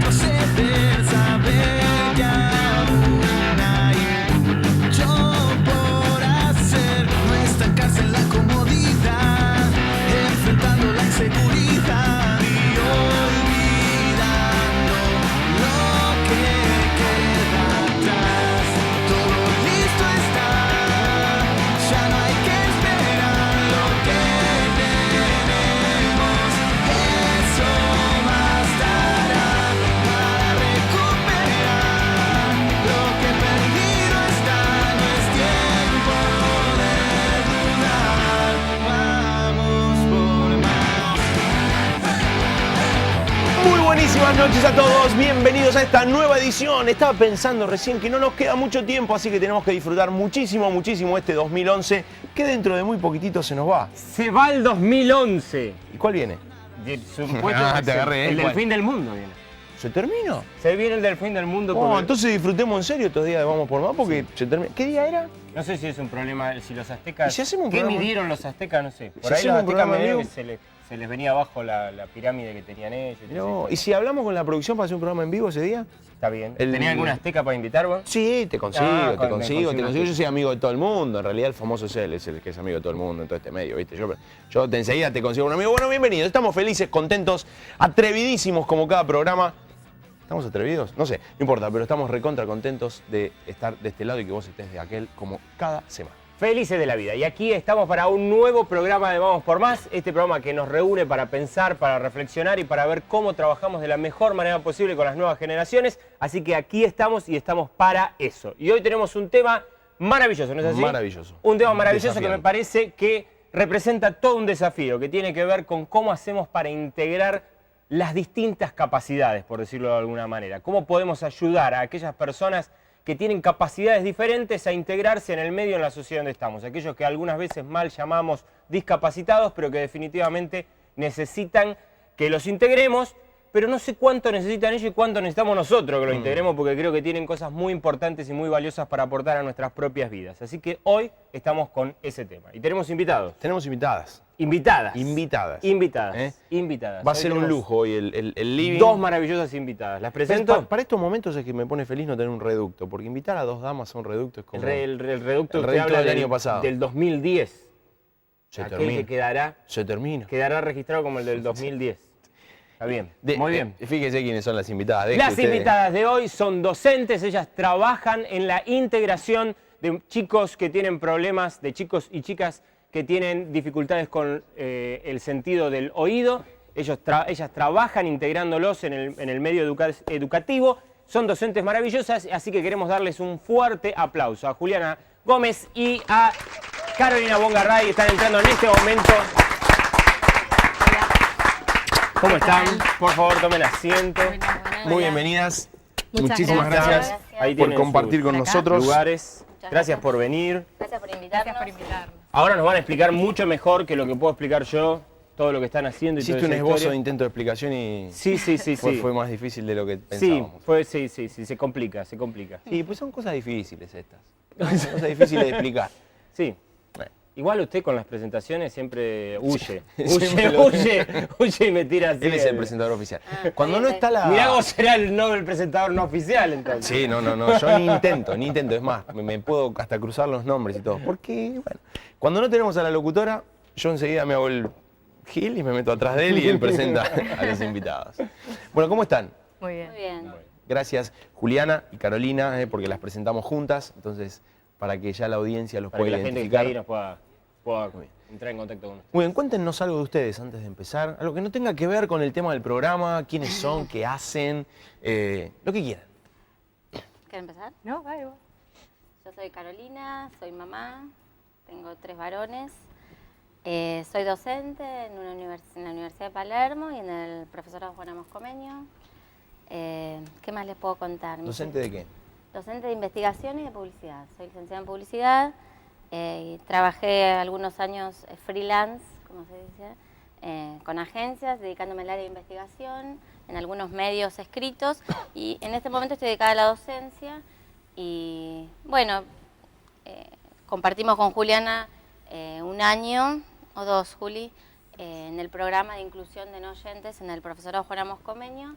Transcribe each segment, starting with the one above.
retroceder, saber que aún hay mucho por hacer. No estancarse en la comodidad, enfrentando la inseguridad y olvidando lo que queda atrás. Todo listo está, ya no hay que esperar lo que tenemos. Eso bastará para recuperar lo que perdido está. No es tiempo de dudar, vamos por más. Muy buenísimas noches a todos, bienvenidos a esta nueva edición. Estaba pensando recién que no nos queda mucho tiempo, así que tenemos que disfrutar muchísimo este 2011, que dentro de muy poquitito se nos va. Se va el 2011. ¿Y cuál viene? Supuesto Ah, que te agarré, el del ¿cuál? fin del mundo viene. ¿Se termina? Se viene el del fin del mundo. Oh, porque- entonces disfrutemos en serio estos días de Vamos por Más, porque se termina. ¿Qué día era? No sé si es un problema, si los aztecas... ¿Y si hacemos un ¿Qué programa? midieron los aztecas? No sé. Si Por ahí hacemos los un aztecas programa midieron en que se les venía abajo la pirámide que tenían ellos. y No, todo ¿y eso. si hablamos con la producción para hacer un programa en vivo ese día? Está bien. el- ¿Tenía alguna azteca para invitar vos? Sí, te consigo, Ah, te me consigo. consigo. Yo soy amigo de todo el mundo. En realidad el famoso es él, es el que es amigo de todo el mundo en todo este medio, ¿viste? Yo enseguida te consigo un amigo. Bueno, bienvenido. Estamos felices, contentos, atrevidísimos como cada programa. ¿Estamos atrevidos? No sé, no importa, pero estamos recontra contentos de estar de este lado y que vos estés de aquel como cada semana. Felices de la vida. Y aquí estamos para un nuevo programa de Vamos por Más. Este programa que nos reúne para pensar, para reflexionar y para ver cómo trabajamos de la mejor manera posible con las nuevas generaciones. Así que aquí estamos y estamos para eso. Y hoy tenemos un tema maravilloso, ¿no es así? Maravilloso. Un tema maravilloso que Desafiante. me parece que representa todo un desafío, que tiene que ver con cómo hacemos para integrar las distintas capacidades, por decirlo de alguna manera. Cómo podemos ayudar a aquellas personas que tienen capacidades diferentes a integrarse en el medio, en la sociedad donde estamos. Aquellos que algunas veces mal llamamos discapacitados, pero que definitivamente necesitan que los integremos, pero no sé cuánto necesitan ellos y cuánto necesitamos nosotros que los integremos, porque creo que tienen cosas muy importantes y muy valiosas para aportar a nuestras propias vidas. Así que hoy estamos con ese tema. Y tenemos invitados. Tenemos invitadas. Invitadas. Invitadas. Invitadas. ¿Eh? Invitadas. Va a Hoy ser un tenemos lujo hoy el living. Dos maravillosas invitadas. ¿Las presento? Para estos momentos es que me pone feliz no tener un reducto, porque invitar a dos damas a un reducto es como... El reducto el que reducto habla del año pasado. Del 2010. Se Aquel termina. que Se termina. quedará registrado como el del 2010. Está bien. Muy bien. Fíjense quiénes son las invitadas. Deje Las ustedes. invitadas de hoy son docentes, ellas trabajan en la integración de chicos que tienen problemas, de chicos y chicas que tienen dificultades con el sentido del oído. Ellas trabajan integrándolos en el medio educativo. Son docentes maravillosas, así que queremos darles un fuerte aplauso a Juliana Gómez y a Carolina Bongarray, que están entrando en este momento. ¿Cómo están? Por favor, tomen asiento. Muy bienvenidas. Muchas Muchísimas gracias. gracias Ahí por tienen compartir sus con acá. nosotros. lugares. Muchas Gracias por venir. Gracias por invitarnos. Gracias por invitarnos. Ahora nos van a explicar mucho mejor que lo que puedo explicar yo, todo lo que están haciendo y Hiciste toda un esa esbozo de historia. intento de explicación y Sí. fue más difícil de lo que Sí, pensábamos. sí, se complica. Sí, pues son cosas difíciles estas. Son cosas difíciles de explicar. Sí. Bueno. Igual usted con las presentaciones siempre huye. Siempre lo- Huye y me tira así. Él es el presentador oficial. Cuando no está la... Mirá cómo será el presentador no oficial entonces. Sí, no, yo ni intento. Es más, me puedo hasta cruzar los nombres y todo. Porque, bueno, cuando no tenemos a la locutora, yo enseguida me hago el gil y me meto atrás de él y él presenta a los invitados. Bueno, ¿cómo están? Muy bien. Muy bien. Gracias Juliana y Carolina, porque las presentamos juntas, entonces para que ya la audiencia los Para que pueda la gente que está identificar. ahí nos pueda entrar en contacto con nosotros. Muy bien, cuéntenos algo de ustedes antes de empezar, algo que no tenga que ver con el tema del programa, quiénes son, qué hacen, lo que quieran. ¿Quieres empezar? No, va igual. Yo soy Carolina, soy mamá, tengo 3 varones. Soy docente en la Universidad de Palermo y en el profesorado Juana Moscomeño. ¿Qué más les puedo contar? ¿Docente de qué? Docente de investigación y de publicidad. Soy licenciada en publicidad y trabajé algunos años freelance, como se dice, con agencias, dedicándome al área de investigación, en algunos medios escritos, y en este momento estoy dedicada a la docencia y, bueno, compartimos con Juliana un año o 2, Juli, en el programa de inclusión de no oyentes en el profesorado Juana Moscomeño,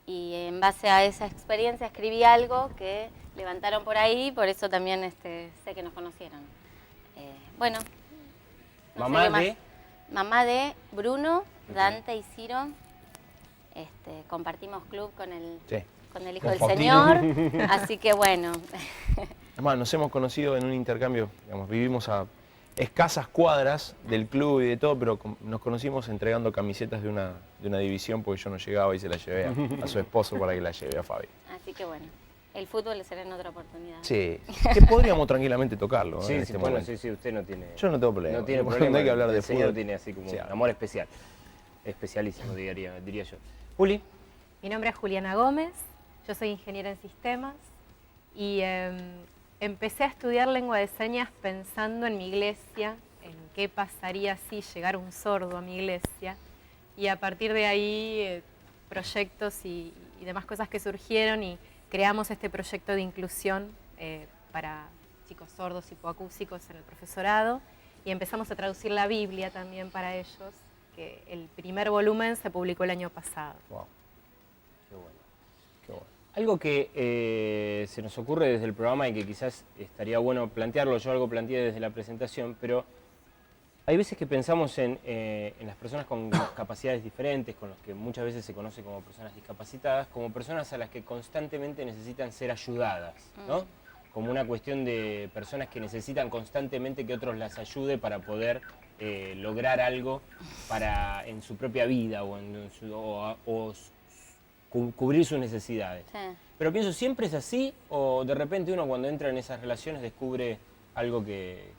y en base a esa experiencia escribí algo que levantaron por ahí, por eso también sé que nos conocieron. Bueno, no sé Mamá qué más. de... Mamá de Bruno, Dante y Ciro. Compartimos club con el, Sí. con el Hijo Con del Faustino. Señor, así que bueno. Además, nos hemos conocido en un intercambio, digamos, vivimos a escasas cuadras del club y de todo, pero nos conocimos entregando camisetas de una división porque yo no llegaba y se la llevé a su esposo para que la lleve a Fabi. Así que bueno, el fútbol le será en otra oportunidad. Sí, que podríamos tranquilamente tocarlo Sí, en sí, este bueno, momento. sí, sí, usted no tiene... Yo no tengo problema. No tiene No problema. hay que hablar de el señor fútbol. tiene así como Sí, un amor especial. Especialísimo, diría yo. Juli. Mi nombre es Juliana Gómez, yo soy ingeniera en sistemas y empecé a estudiar lengua de señas pensando en mi iglesia, en qué pasaría si llegara un sordo a mi iglesia, y a partir de ahí proyectos y demás cosas que surgieron, y creamos este proyecto de inclusión para chicos sordos y hipoacúsicos en el profesorado, y empezamos a traducir la Biblia también para ellos, que el primer volumen se publicó el año pasado. Wow. Qué bueno. Qué bueno. Algo que se nos ocurre desde el programa y que quizás estaría bueno plantearlo, yo algo planteé desde la presentación, pero hay veces que pensamos en las personas con capacidades diferentes, con los que muchas veces se conoce como personas discapacitadas, como personas a las que constantemente necesitan ser ayudadas, ¿no? Como una cuestión de personas que necesitan constantemente que otros las ayude para poder lograr algo en su propia vida o cubrir sus necesidades. Sí. Pero pienso, ¿siempre es así o de repente uno cuando entra en esas relaciones descubre algo que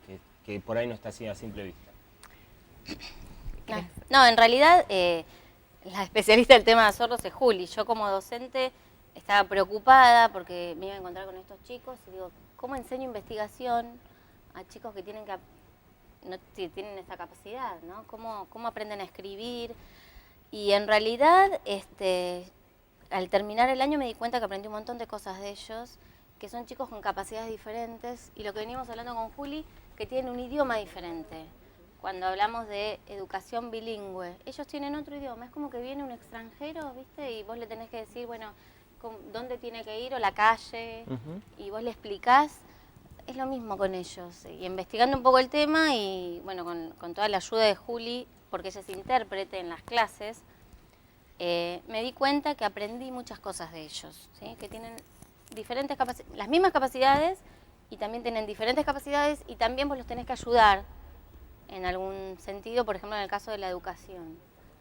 por ahí no está así a simple vista? No, en realidad la especialista del tema de sordos es Juli. Yo como docente estaba preocupada porque me iba a encontrar con estos chicos y digo, ¿cómo enseño investigación a chicos que tienen tienen esta capacidad, ¿no? ¿Cómo aprenden a escribir? Y en realidad, al terminar el año me di cuenta que aprendí un montón de cosas de ellos, que son chicos con capacidades diferentes, y lo que venimos hablando con Juli, que tienen un idioma diferente. Cuando hablamos de educación bilingüe, ellos tienen otro idioma, es como que viene un extranjero, ¿viste? Y vos le tenés que decir, bueno, dónde tiene que ir o la calle, y vos le explicás. Es lo mismo con ellos. Y investigando un poco el tema y bueno, con toda la ayuda de Juli, porque ella es intérprete en las clases, me di cuenta que aprendí muchas cosas de ellos, ¿sí? Que tienen diferentes las mismas capacidades y también tienen diferentes capacidades y también vos los tenés que ayudar en algún sentido, por ejemplo en el caso de la educación.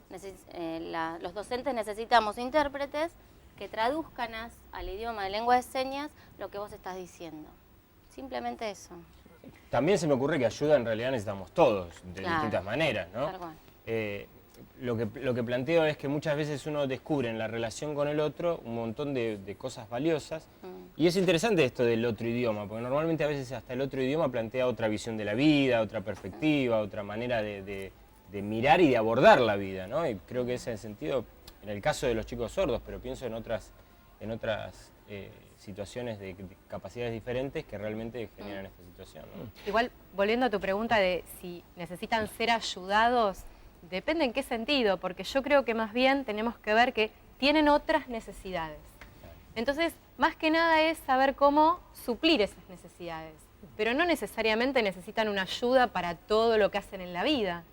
Los docentes necesitamos intérpretes que traduzcan al idioma de lengua de señas lo que vos estás diciendo. Simplemente eso. También se me ocurre que ayuda en realidad necesitamos todos, de Claro. distintas maneras, ¿no? Tal cual. Lo que planteo es que muchas veces uno descubre en la relación con el otro un montón de cosas valiosas. Y es interesante esto del otro idioma, porque normalmente a veces hasta el otro idioma plantea otra visión de la vida, otra perspectiva, otra manera de mirar y de abordar la vida, ¿no? Y creo que ese sentido, en el caso de los chicos sordos, pero pienso en otras situaciones de capacidades diferentes que realmente generan esta situación, ¿no? Igual, volviendo a tu pregunta de si necesitan ser ayudados, depende en qué sentido, porque yo creo que más bien tenemos que ver que tienen otras necesidades. Entonces, más que nada es saber cómo suplir esas necesidades, pero no necesariamente necesitan una ayuda para todo lo que hacen en la vida,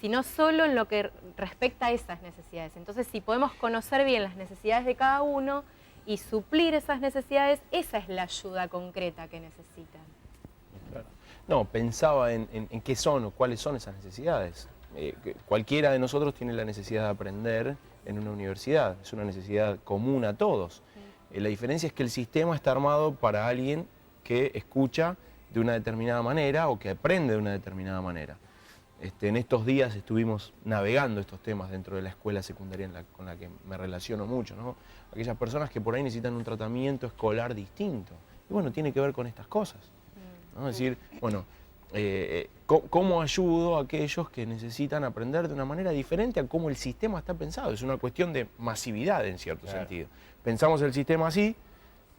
sino solo en lo que respecta a esas necesidades. Entonces, si podemos conocer bien las necesidades de cada uno y suplir esas necesidades, esa es la ayuda concreta que necesitan. Claro. No, pensaba en qué son o cuáles son esas necesidades. Cualquiera de nosotros tiene la necesidad de aprender en una universidad, es una necesidad común a todos. La diferencia es que el sistema está armado para alguien que escucha de una determinada manera o que aprende de una determinada manera. En estos días estuvimos navegando estos temas dentro de la escuela secundaria con la que me relaciono mucho, ¿no? Aquellas personas que por ahí necesitan un tratamiento escolar distinto. Y bueno, tiene que ver con estas cosas, ¿no? Es decir, bueno, ¿cómo ayudo a aquellos que necesitan aprender de una manera diferente a cómo el sistema está pensado? Es una cuestión de masividad en cierto sentido. Pensamos el sistema así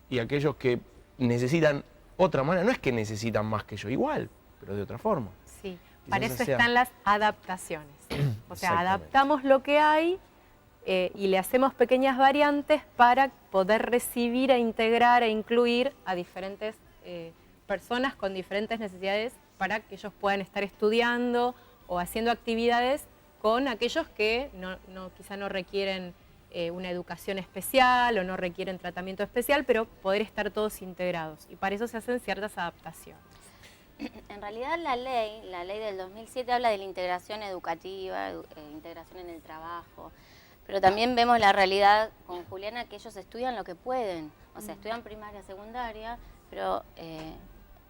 y aquellos que necesitan otra manera, no es que necesitan más que yo, igual, pero de otra forma. Sí, Quizás para eso sea- están las adaptaciones. O sea, Exactamente. adaptamos lo que hay y le hacemos pequeñas variantes para poder recibir e integrar e incluir a diferentes personas con diferentes necesidades para que ellos puedan estar estudiando o haciendo actividades con aquellos que quizá no requieren una educación especial o no requieren tratamiento especial, pero poder estar todos integrados. Y para eso se hacen ciertas adaptaciones. En realidad la ley del 2007 habla de la integración educativa, integración en el trabajo, pero también vemos la realidad con Juliana que ellos estudian lo que pueden, o sea, estudian primaria, secundaria, pero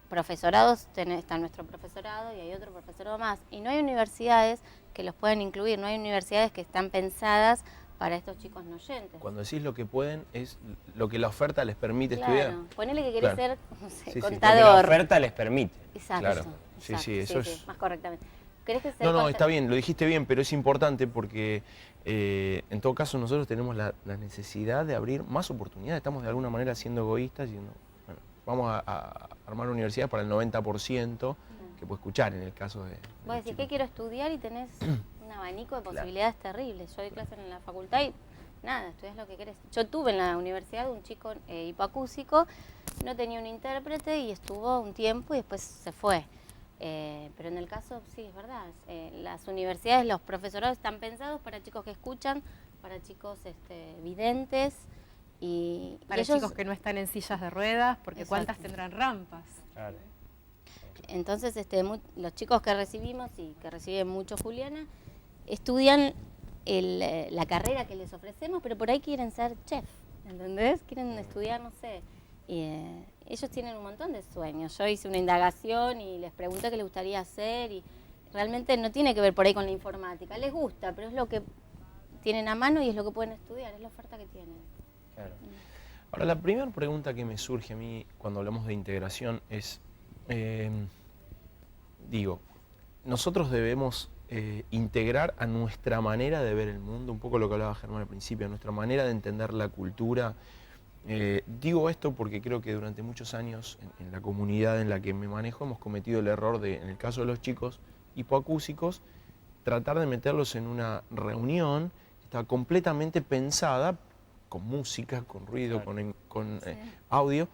profesorados, está nuestro profesorado y hay otro profesorado más, y no hay universidades que los puedan incluir, no hay universidades que están pensadas para estos chicos no oyentes. Cuando decís lo que pueden, es lo que la oferta les permite Claro, estudiar. ponele que querés Claro. ser, no sé, Sí, sí. Lo que la contador. oferta les permite. Exacto, Claro. exacto, Sí, eso es- más correctamente. ¿Querés que sea No, está bien, lo dijiste bien, pero es importante porque en todo caso nosotros tenemos la necesidad de abrir más oportunidades. Estamos de alguna manera siendo egoístas, diciendo, bueno, vamos a armar universidades para el 90% que puede escuchar en el caso de... Vos decís, ¿qué quiero estudiar? Y tenés un abanico de posibilidades terribles. Yo doy clases en la facultad y nada, estudias lo que querés. Yo tuve en la universidad un chico hipoacúsico, no tenía un intérprete y estuvo un tiempo y después se fue. Pero en el caso, sí, es verdad, las universidades, los profesorados están pensados para chicos que escuchan, para chicos videntes y Para ellos, chicos que no están en sillas de ruedas, porque Exacto. ¿cuántas tendrán rampas? Claro. entonces los chicos que recibimos y que reciben mucho Juliana, estudian la carrera que les ofrecemos, pero por ahí quieren ser chef, ¿entendés? Quieren estudiar, no sé. Y, ellos tienen un montón de sueños. Yo hice una indagación y les pregunté qué les gustaría hacer y realmente no tiene que ver por ahí con la informática. Les gusta, pero es lo que tienen a mano y es lo que pueden estudiar, es la oferta que tienen. Claro. Ahora, la primera pregunta que me surge a mí cuando hablamos de integración es, nosotros debemos integrar a nuestra manera de ver el mundo, un poco lo que hablaba Germán al principio, a nuestra manera de entender la cultura. Digo esto porque creo que durante muchos años en la comunidad en la que me manejo hemos cometido el error de, en el caso de los chicos hipoacúsicos, tratar de meterlos en una reunión que estaba completamente pensada con música, con ruido, Claro. con Sí. audio,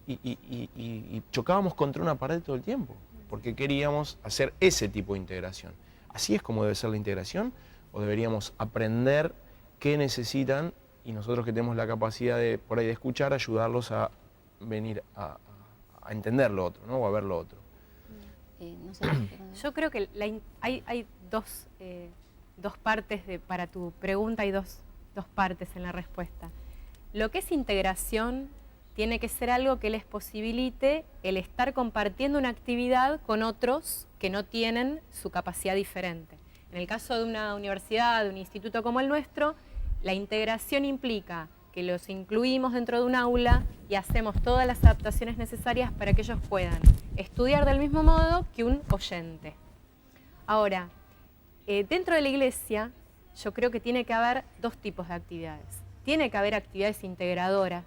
y chocábamos contra una pared todo el tiempo, porque queríamos hacer ese tipo de integración. ¿Así es como debe ser la integración? ¿O deberíamos aprender qué necesitan y nosotros que tenemos la capacidad de, por ahí, de escuchar, ayudarlos a venir a entender lo otro, ¿no? O a ver lo otro? No sé, Yo creo que hay dos partes para tu pregunta, hay dos partes en la respuesta. Lo que es integración tiene que ser algo que les posibilite el estar compartiendo una actividad con otros que no tienen su capacidad diferente. En el caso de una universidad, de un instituto como el nuestro, la integración implica que los incluimos dentro de un aula y hacemos todas las adaptaciones necesarias para que ellos puedan estudiar del mismo modo que un oyente. Ahora, dentro de la iglesia, yo creo que tiene que haber dos tipos de actividades. Tiene que haber actividades integradoras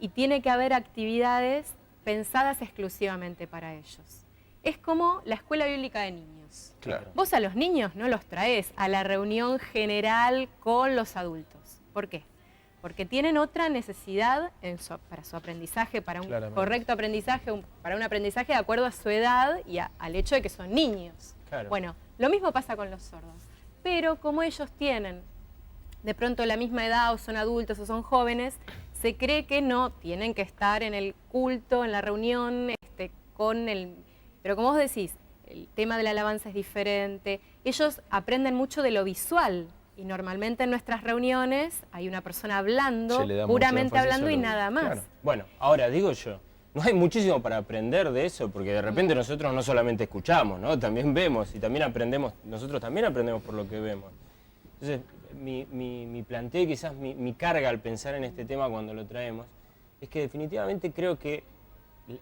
y tiene que haber actividades pensadas exclusivamente para ellos. Es como la escuela bíblica de niños. Claro. Vos a los niños no los traes a la reunión general con los adultos. ¿Por qué? Porque tienen otra necesidad para su aprendizaje, para un Claramente. correcto aprendizaje, para un aprendizaje de acuerdo a su edad y al hecho de que son niños. Claro. Bueno, lo mismo pasa con los sordos. Pero como ellos tienen de pronto la misma edad o son adultos o son jóvenes, se cree que no tienen que estar en el culto, en la reunión, Pero como vos decís, el tema de la alabanza es diferente. Ellos aprenden mucho de lo visual y normalmente en nuestras reuniones hay una persona hablando, Se le da mucho puramente énfasis hablando a y lo- nada más. Claro. Bueno, ahora digo yo, no hay muchísimo para aprender de eso, porque de repente nosotros no solamente escuchamos, ¿no? También vemos y también aprendemos, nosotros también aprendemos por lo que vemos. Entonces, mi planteo y quizás mi carga al pensar en este tema cuando lo traemos, es que definitivamente creo que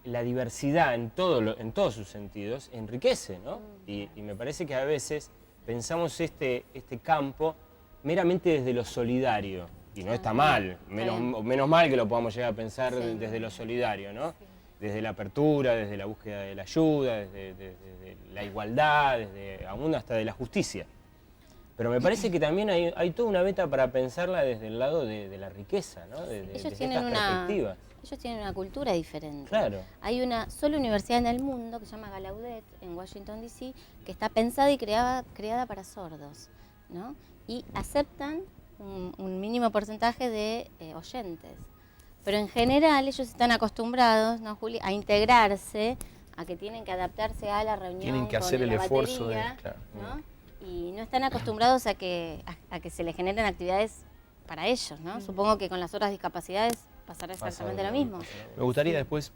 la diversidad en todos sus sentidos enriquece, ¿no? Y me parece que a veces pensamos este campo meramente desde lo solidario, y no está mal, menos mal que lo podamos llegar a pensar Sí. desde lo solidario, ¿no? Desde la apertura, desde la búsqueda de la ayuda, desde la igualdad, desde aún hasta de la justicia. Pero me parece que también hay toda una beta para pensarla desde el lado de la riqueza, ¿no? Desde Ellos tienen perspectivas. ellos tienen una cultura diferente. Claro. Hay una sola universidad en el mundo que se llama Gallaudet, en Washington, D.C., que está pensada y creada para sordos, ¿no? Y aceptan un mínimo porcentaje de oyentes. Pero en general ellos están acostumbrados, ¿no, Juli?, a integrarse, a que tienen que adaptarse a la reunión, Tienen que con hacer el la esfuerzo batería, claro. ¿no? Y no están acostumbrados a que se les generen actividades para ellos, ¿no? Supongo que con las otras discapacidades pasará exactamente lo mismo. Me gustaría después...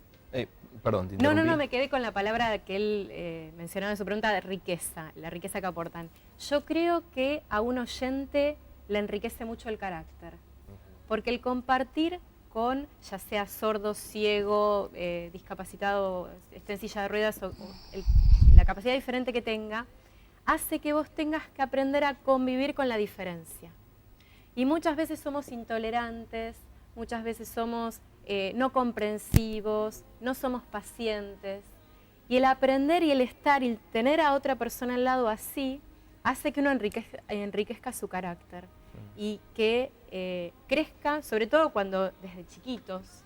perdón, te No, interrumpí. me quedé con la palabra que él mencionaba en su pregunta, de riqueza, la riqueza que aportan. Yo creo que a un oyente le enriquece mucho el carácter, porque el compartir con, ya sea sordo, ciego, discapacitado, esté en silla de ruedas, o la capacidad diferente que tenga, hace que vos tengas que aprender a convivir con la diferencia. Y muchas veces somos intolerantes, muchas veces somos no comprensivos, no somos pacientes. Y el aprender y el estar y el tener a otra persona al lado así, hace que uno enriquezca su carácter y que crezca, sobre todo cuando desde chiquitos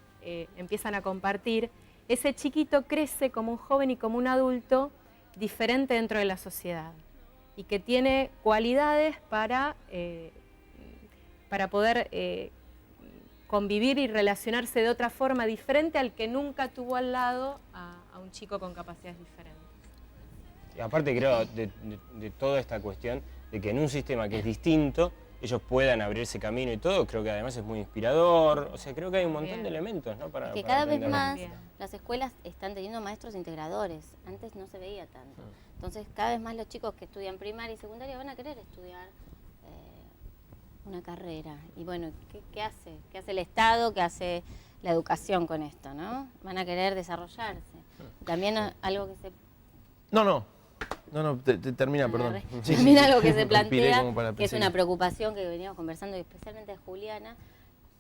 empiezan a compartir, ese chiquito crece como un joven y como un adulto diferente dentro de la sociedad y que tiene cualidades para poder convivir y relacionarse de otra forma diferente al que nunca tuvo al lado a un chico con capacidades diferentes. Y aparte creo de toda esta cuestión de que en un sistema que es distinto, ellos puedan abrirse camino y todo, creo que además es muy inspirador. O sea, creo que hay un montón de elementos, ¿no? Para cada vez aprenderlo. más Bien. las escuelas están teniendo maestros integradores. Antes no se veía tanto. Entonces, cada vez más los chicos que estudian primaria y secundaria van a querer estudiar una carrera. Y bueno, ¿qué hace? ¿Qué hace el Estado? ¿Qué hace la educación con esto, no? Van a querer desarrollarse. También algo que se... No, termina, perdón. También algo que se Respiré plantea, como para que es pensar. una preocupación que veníamos conversando, y especialmente de Juliana,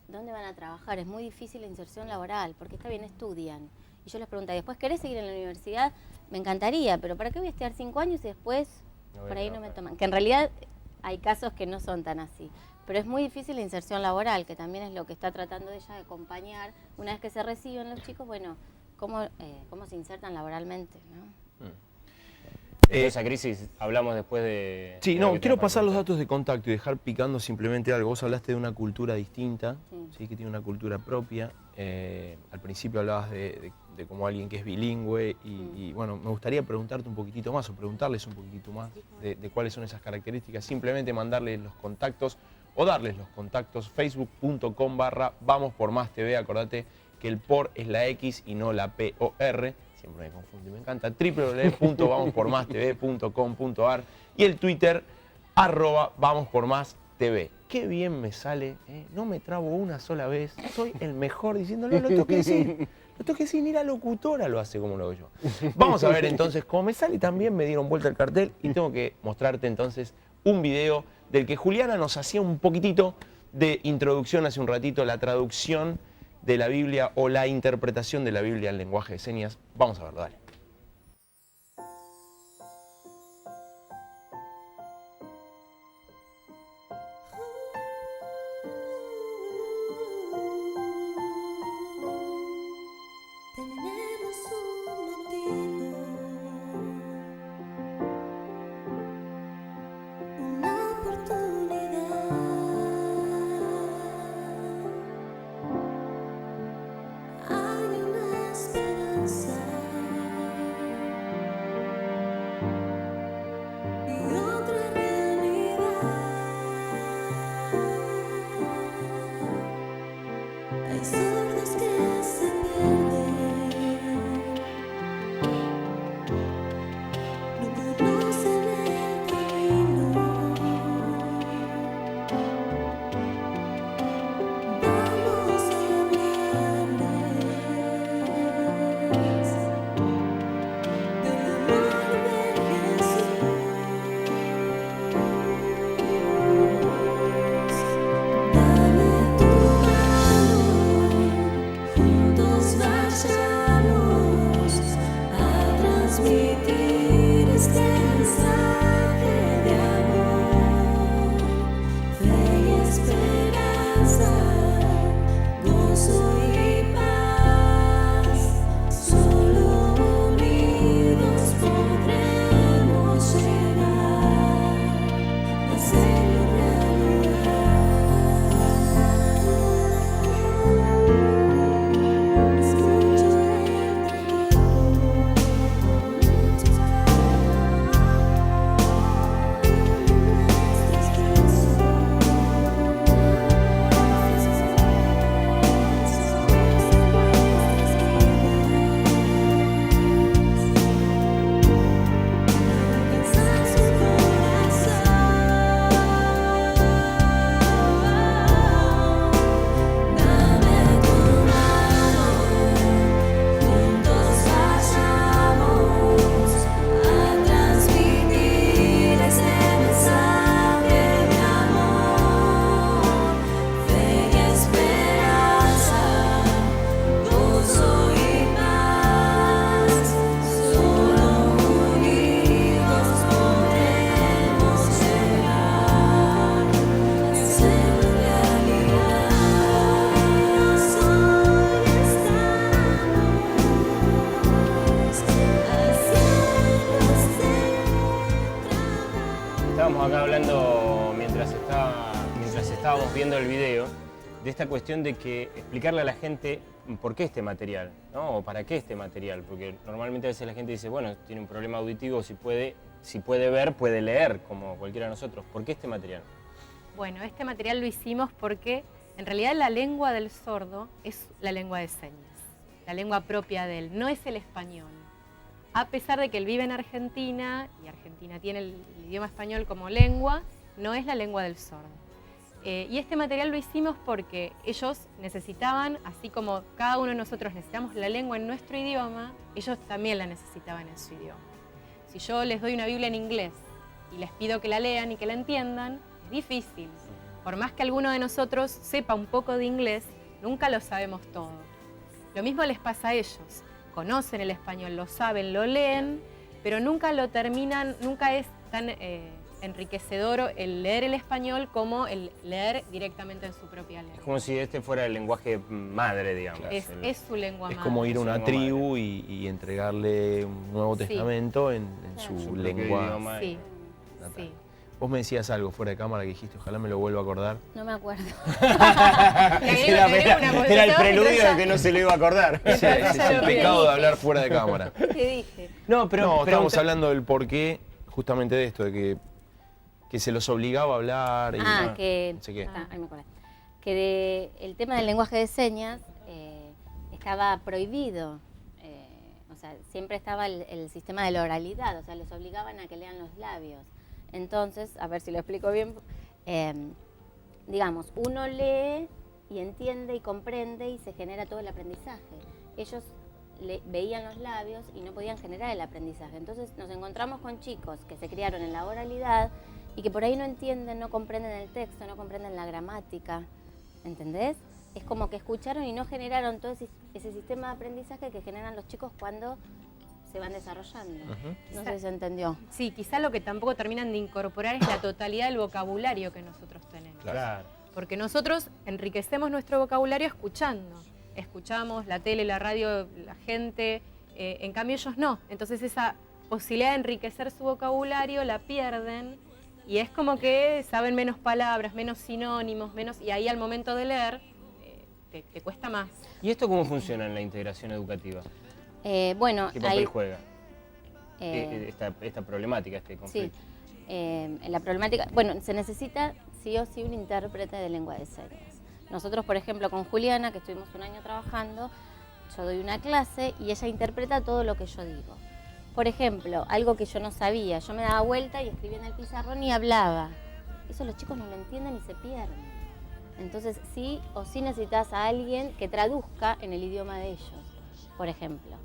¿dónde van a trabajar? Es muy difícil la inserción laboral, porque está bien, estudian. Y yo les pregunté, ¿después querés seguir en la universidad? Me encantaría, pero ¿para qué voy a estudiar 5 años y después por ahí no me toman? Que en realidad hay casos que no son tan así. Pero es muy difícil la inserción laboral, que también es lo que está tratando ella de acompañar. Una vez que se reciben los chicos, bueno, cómo se insertan laboralmente, ¿no? De esa crisis hablamos después de... Sí, de lo no, que te quiero da pasar los facultad. datos de contacto y dejar picando simplemente algo. Vos hablaste de una cultura distinta, ¿sí? Que tiene una cultura propia. Al principio hablabas de como alguien que es bilingüe y bueno, me gustaría preguntarte un poquitito más o preguntarles un poquitito más de cuáles son esas características. Simplemente mandarles los contactos o darles los contactos, facebook.com/vamospormastv. Acordate que el por es la X y no la POR. Siempre me confundo y me encanta. www.vamospormastv.com.ar y el Twitter @vamospormastv. Qué bien me sale, no me trabo una sola vez. Soy el mejor diciéndolo, lo tengo que decir. Lo tengo que decir, ni la locutora lo hace como lo hago yo. Vamos a ver entonces cómo me sale. También me dieron vuelta el cartel y tengo que mostrarte entonces un video del que Juliana nos hacía un poquitito de introducción hace un ratito, la traducción de la Biblia o la interpretación de la Biblia en lenguaje de señas. Vamos a verlo, dale. Tenemos un motivo, una oportunidad. Hay una esperanza y otra realidad. Hay sordos que se pierden. No conocen el camino. Vamos a hablarles del amor de Jesús. Dame tu mano. de esta cuestión de que explicarle a la gente por qué este material, ¿no? O para qué este material, porque normalmente a veces la gente dice, bueno, tiene un problema auditivo, si puede ver, puede leer, como cualquiera de nosotros. ¿Por qué este material? Bueno, este material lo hicimos porque en realidad la lengua del sordo es la lengua de señas, la lengua propia de él, no es el español. A pesar de que él vive en Argentina y Argentina tiene el idioma español como lengua, no es la lengua del sordo. Y este material lo hicimos porque ellos necesitaban, así como cada uno de nosotros necesitamos la lengua en nuestro idioma, ellos también la necesitaban en su idioma. Si yo les doy una Biblia en inglés y les pido que la lean y que la entiendan, es difícil. Por más que alguno de nosotros sepa un poco de inglés, nunca lo sabemos todo. Lo mismo les pasa a ellos. Conocen el español, lo saben, lo leen, pero nunca lo terminan, nunca es tan enriquecedor el leer el español como el leer directamente en su propia lengua. Es como si este fuera el lenguaje madre, digamos. Es su lengua Es madre. como ir a una Su lengua tribu y entregarle un Nuevo Sí. Testamento en Su su propio lengua idioma. Sí, natal. sí. Vos me decías algo fuera de cámara que dijiste, ojalá me lo vuelva a acordar. No me acuerdo. Era el preludio de que no se lo iba a acordar. Es el pecado de hablar fuera de cámara. ¿Qué dije? No, pero No, estábamos pregunta- hablando del porqué justamente de esto, de que se los obligaba a hablar. Y, Que... no sé qué. ahí me acordé. Que el tema del lenguaje de señas estaba prohibido. O sea, siempre estaba el sistema de la oralidad, o sea, les obligaban a que lean los labios. Entonces, a ver si lo explico bien, digamos, uno lee y entiende y comprende y se genera todo el aprendizaje. Ellos veían los labios y no podían generar el aprendizaje. Entonces nos encontramos con chicos que se criaron en la oralidad y que por ahí no entienden, no comprenden el texto, no comprenden la gramática, ¿entendés? Es como que escucharon y no generaron todo ese sistema de aprendizaje que generan los chicos cuando se van desarrollando. No sé si se entendió. Sí, quizá lo que tampoco terminan de incorporar es la totalidad del vocabulario que nosotros tenemos. Claro. Porque nosotros enriquecemos nuestro vocabulario escuchando. Escuchamos la tele, la radio, la gente, en cambio ellos no. Entonces esa posibilidad de enriquecer su vocabulario la pierden y es como que saben menos palabras, menos sinónimos, y ahí al momento de leer te cuesta más. ¿Y esto cómo funciona en la integración educativa? Bueno, ¿Qué papel ahí, juega esta problemática, este sí, conflicto? en la problemática, bueno, se necesita sí o sí un intérprete de lengua de señas. Nosotros, por ejemplo, con Juliana, que estuvimos un año trabajando, yo doy una clase y ella interpreta todo lo que yo digo. Por ejemplo, algo que yo no sabía, yo me daba vuelta y escribía en el pizarrón y hablaba. Eso los chicos no lo entienden y se pierden. Entonces, sí o sí necesitas a alguien que traduzca en el idioma de ellos, por ejemplo.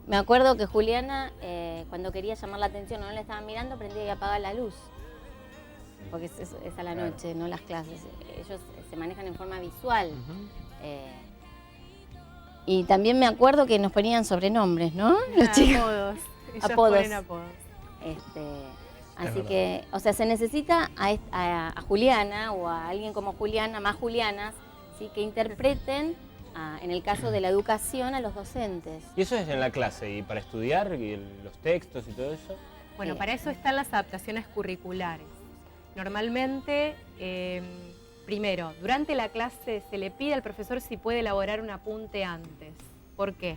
Me acuerdo que Juliana, cuando quería llamar la atención o no le estaban mirando, prendía y apagaba la luz. Porque es a la noche, no las clases. Ellos se manejan en forma visual. Y también me acuerdo que nos ponían sobrenombres, ¿no? Los chicos. Apodos. Ellos Apodos. ponen apodos. Así que, o sea, se necesita a Juliana o a alguien como Juliana, más Julianas, ¿sí? Que interpreten, en el caso de la educación, a los docentes. ¿Y eso es en la clase? ¿Y para estudiar y los textos y todo eso? Bueno, para eso están las adaptaciones curriculares. Normalmente, primero, durante la clase se le pide al profesor si puede elaborar un apunte antes. ¿Por qué?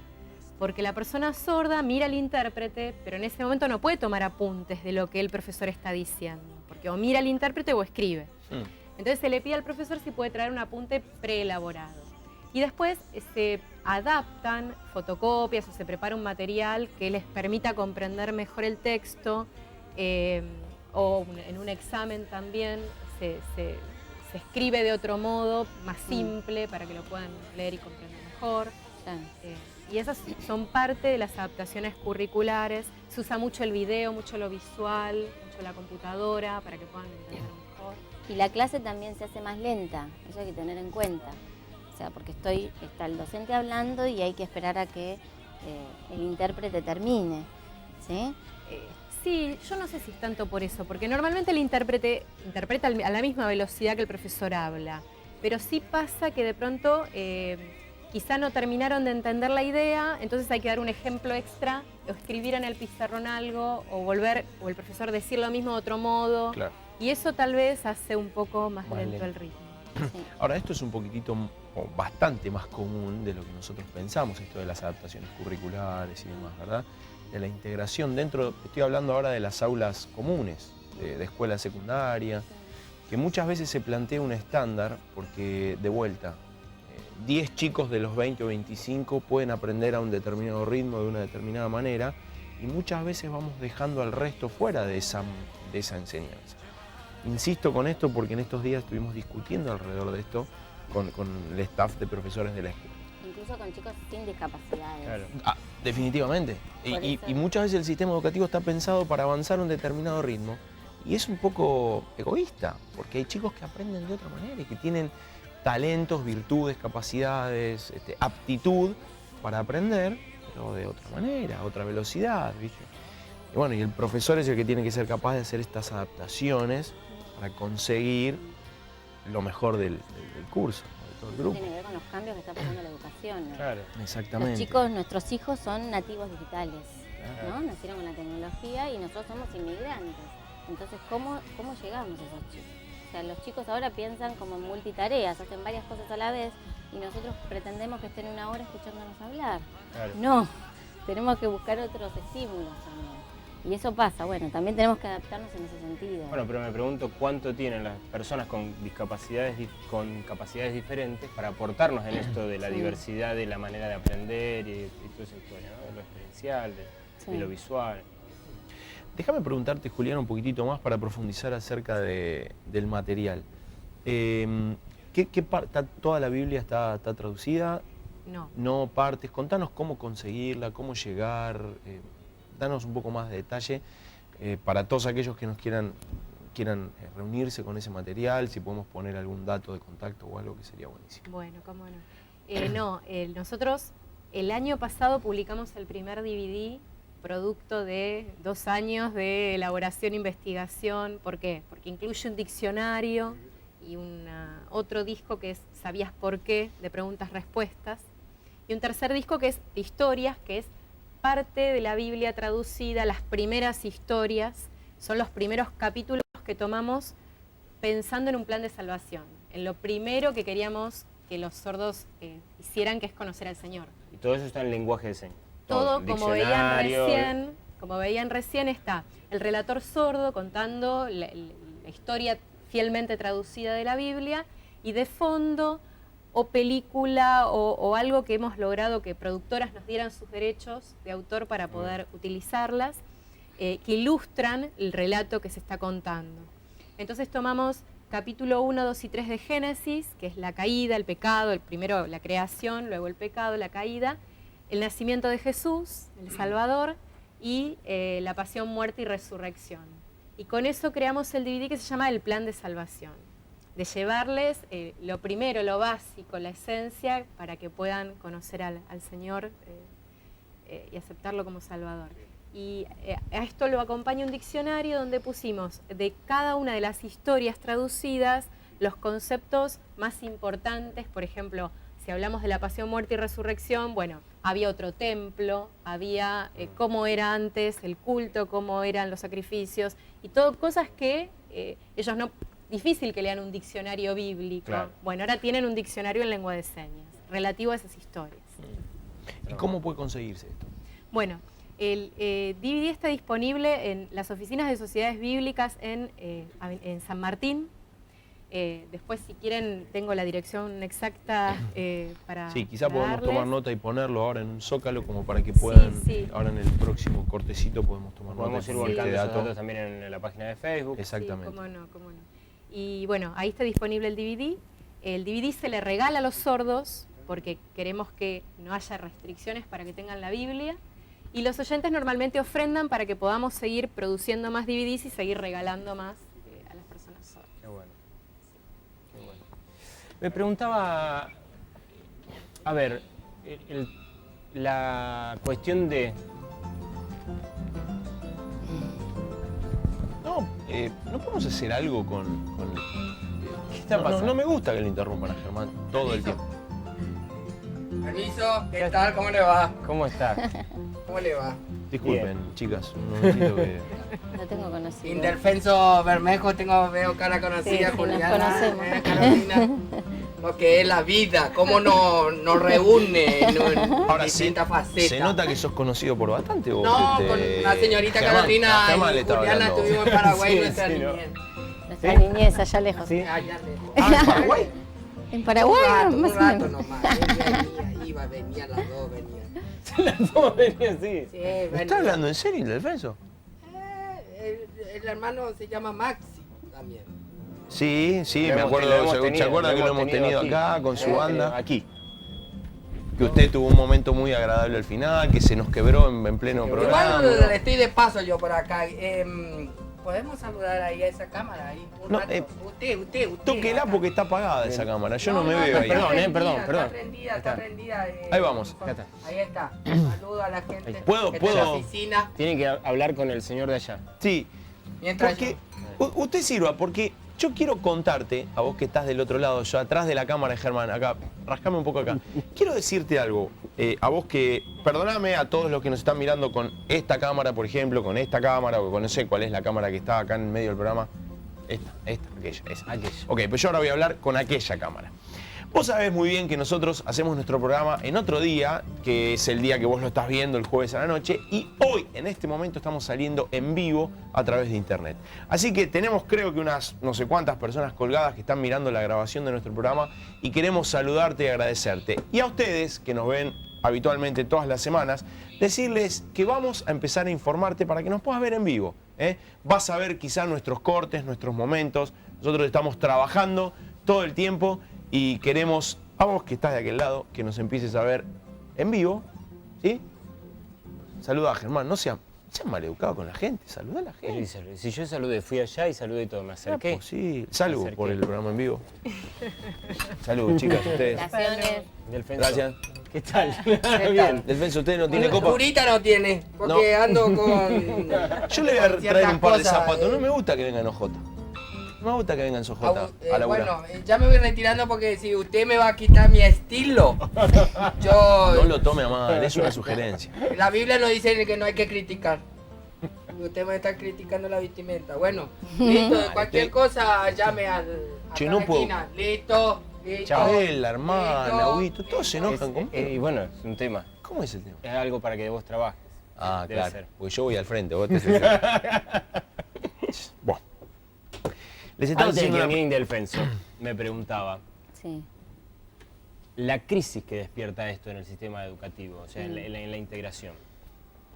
Porque la persona sorda mira al intérprete, pero en ese momento no puede tomar apuntes de lo que el profesor está diciendo, porque o mira al intérprete o escribe. Entonces se le pide al profesor si puede traer un apunte preelaborado. Y después se adaptan fotocopias o se prepara un material que les permita comprender mejor el texto, o en un examen también se escribe de otro modo, más simple, para que lo puedan leer y comprender mejor. Claro. Y esas son parte de las adaptaciones curriculares. Se usa mucho el video, mucho lo visual, mucho la computadora para que puedan entender mejor. Y la clase también se hace más lenta, eso hay que tener en cuenta. O sea, porque está el docente hablando y hay que esperar a que el intérprete termine, ¿sí? Sí, yo no sé si es tanto por eso, porque normalmente el intérprete interpreta a la misma velocidad que el profesor habla, pero sí pasa que de pronto quizá no terminaron de entender la idea, entonces hay que dar un ejemplo extra, o escribir en el pizarrón algo, o o el profesor decir lo mismo de otro modo, Claro. y eso tal vez hace un poco más Más lento lento. el ritmo. Sí. Ahora, esto es un poquitito o bastante más común de lo que nosotros pensamos, esto de las adaptaciones curriculares y demás, ¿verdad? De la integración dentro, estoy hablando ahora de las aulas comunes, de escuela secundaria, que muchas veces se plantea un estándar porque, de vuelta, 10 chicos de los 20 o 25 pueden aprender a un determinado ritmo de una determinada manera y muchas veces vamos dejando al resto fuera de esa enseñanza. Insisto con esto porque en estos días estuvimos discutiendo alrededor de esto con el staff de profesores de la escuela. Incluso con chicos sin discapacidades. Claro. Definitivamente. Por Y eso. muchas veces el sistema educativo está pensado para avanzar a un determinado ritmo y es un poco egoísta porque hay chicos que aprenden de otra manera y que tienen talentos, virtudes, capacidades, aptitud para aprender, pero de otra manera, a otra velocidad, ¿viste? Y bueno, y el profesor es el que tiene que ser capaz de hacer estas adaptaciones para conseguir lo mejor del curso, de todo el grupo. Tiene que ver con los cambios que está pasando la educación, ¿no? Claro. Exactamente. Los chicos, nuestros hijos son nativos digitales, Claro. ¿no? Nacieron con la tecnología y nosotros somos inmigrantes. Entonces, ¿cómo llegamos a esos chicos? O sea, los chicos ahora piensan como en multitareas, hacen varias cosas a la vez y nosotros pretendemos que estén una hora escuchándonos hablar. Claro. No, tenemos que buscar otros estímulos también. Y eso pasa, bueno, también tenemos que adaptarnos en ese sentido. Bueno, pero me pregunto cuánto tienen las personas con discapacidades, con capacidades diferentes para aportarnos en esto de la Sí. diversidad de la manera de aprender y toda esa historia, ¿no? De lo experiencial, Sí. de lo visual. Déjame preguntarte, Julián, un poquitito más para profundizar acerca del material. ¿Toda la Biblia está traducida? No. ¿No partes? Contanos cómo conseguirla, cómo llegar. Danos un poco más de detalle para todos aquellos que nos quieran reunirse con ese material, si podemos poner algún dato de contacto o algo que sería buenísimo. Bueno, cómo no. Nosotros el año pasado publicamos el primer DVD, producto de 2 años de elaboración e investigación. ¿Por qué? Porque incluye un diccionario y otro disco que es ¿Sabías por qué?, de preguntas-respuestas. Y un tercer disco que es de historias, que es parte de la Biblia traducida, las primeras historias, son los primeros capítulos que tomamos pensando en un plan de salvación, en lo primero que queríamos que los sordos hicieran, que es conocer al Señor. Y todo eso está en lenguaje de señas. Todo, el como diccionario, veían recién, está el relator sordo contando la historia fielmente traducida de la Biblia, y de fondo o película o algo que hemos logrado que productoras nos dieran sus derechos de autor para poder utilizarlas, que ilustran el relato que se está contando. Entonces tomamos capítulo 1, 2 y 3 de Génesis, que es la caída, el pecado, primero la creación, luego el pecado, la caída, el nacimiento de Jesús, el Salvador, y la pasión, muerte y resurrección. Y con eso creamos el DVD que se llama El Plan de Salvación, de llevarles lo primero, lo básico, la esencia, para que puedan conocer al Señor y aceptarlo como Salvador. Y a esto lo acompaña un diccionario donde pusimos de cada una de las historias traducidas los conceptos más importantes. Por ejemplo, si hablamos de la pasión, muerte y resurrección, bueno, había otro templo, había cómo era antes el culto, cómo eran los sacrificios, y todo cosas que ellos no... Difícil que lean un diccionario bíblico. Claro. Bueno, ahora tienen un diccionario en lengua de señas, relativo a esas historias. ¿Y cómo puede conseguirse esto? Bueno, el DVD está disponible en las oficinas de sociedades bíblicas en San Martín. Después, si quieren, tengo la dirección exacta para Sí, quizá podemos darles. tomar nota y ponerlo ahora en un zócalo como para que puedan, sí. ahora en el próximo cortecito podemos tomar Podemos nota ir y poner volcando este esos dato. datos también en la página de Facebook. Exactamente. Sí, cómo no. Y bueno, ahí está disponible el DVD. El DVD se le regala a los sordos porque queremos que no haya restricciones para que tengan la Biblia. Y los oyentes normalmente ofrendan para que podamos seguir produciendo más DVDs y seguir regalando más a las personas sordas. Qué bueno. Qué bueno. Me preguntaba, a ver, la cuestión de... ¿No podemos hacer algo con ¿Qué está pasando? no me gusta que le interrumpan a Germán todo el tiempo. Permiso, ¿qué tal? ¿Cómo le va? ¿Cómo está? ¿Cómo le va? Disculpen, chicas, un momentito que... Lo tengo conocido. Indefenso Bermejo, veo cara conocida, Sí, Juliana, nos conocemos. Carolina. Lo que es la vida, cómo nos reúne en Ahora distintas facetas. se nota que sos conocido por bastante vos. No, con la señorita Germán, Carolina Germán le y estaba Juliana hablando. estuvimos en Paraguay Sí, nuestra sí, ¿no? niñez. Nuestra niñez allá lejos. Sí. Allá lejos. Ah, ¿en Paraguay? En Paraguay, un más o rato menos. nomás. Ella iba, venía, las dos venían. Las dos venían así. Sí, ¿Me venía. estás hablando en serio, Indefenso? El hermano se llama Maxi también. Sí, sí, Lo me hemos- acuerdo. lo hemos ¿Se tenido, acuerda que lo hemos tenido aquí. acá con su Lo hemos tenido banda? Aquí. Que usted tuvo un momento muy agradable al final, que se nos quebró en pleno programa. Igual estoy de paso yo por acá. ¿Podemos saludar ahí a esa cámara? Ahí, un No, rato? Usted. Tóquela acá. porque está apagada esa cámara, yo no me veo ahí. perdón, Está perdón. Está prendida, está prendida. Ahí vamos. Acá está. Ahí está. Saludo a la gente. ¿Puedo- que está en la puedo? oficina. Tienen que hablar con el señor de allá. Sí, Mientras porque usted sirva, porque yo quiero contarte, a vos que estás del otro lado, yo atrás de la cámara, Germán, acá, rascame un poco acá. Quiero decirte algo, a vos que, perdóname a todos los que nos están mirando con esta cámara, por ejemplo, con esta cámara, o no sé cuál es la cámara que está acá en medio del programa. Esta, aquella, esa. Aquella. Ok, pues yo ahora voy a hablar con aquella cámara. Vos sabés muy bien que nosotros hacemos nuestro programa en otro día, que es el día que vos lo estás viendo, el jueves a la noche, y hoy, en este momento, estamos saliendo en vivo a través de internet. Así que tenemos, creo que unas no sé cuántas personas colgadas que están mirando la grabación de nuestro programa y queremos saludarte y agradecerte. Y a ustedes, que nos ven habitualmente todas las semanas, decirles que vamos a empezar a informarte para que nos puedas ver en vivo. Vas a ver quizá nuestros cortes, nuestros momentos. Nosotros estamos trabajando todo el tiempo y queremos, a vos que estás de aquel lado, que nos empieces a ver en vivo, ¿sí? Saluda a Germán, no seas maleducado con la gente, saluda a la gente. Si yo saludé, fui allá y saludé y todo, me acerqué. Sí, salud Acerqué. por el programa en vivo. Salud, chicas, ustedes. Relaciones. Delfenso. Gracias. ¿Qué tal? tal? Bien. Delfenso, usted no tiene copa. Purita no tiene, porque ando con. Yo le voy a con traer ciertas un par de cosas, zapatos. No me gusta que vengan OJ. No me gusta que vengan OJ a laburar. Bueno, ya me voy retirando porque si usted me va a quitar mi estilo, yo. No lo tome a mal, es una sugerencia. La Biblia nos dice que no hay que criticar. Usted me está criticando la vestimenta. Bueno, listo, de cualquier cosa llame al. Che, acá no a la puedo. esquina. Listo. Chabel, la hermana, listo. Huguito, todos se enojan conmigo. Y bueno, es un tema. ¿Cómo es el tema? Es algo para que vos trabajes. Ah, Debe claro, ser. porque yo voy al frente, vos te Bueno. Les estaba Antes de haciendo que una... viniera Indelfenso, me preguntaba, Sí. la crisis que despierta esto en el sistema educativo, o sea, en la integración,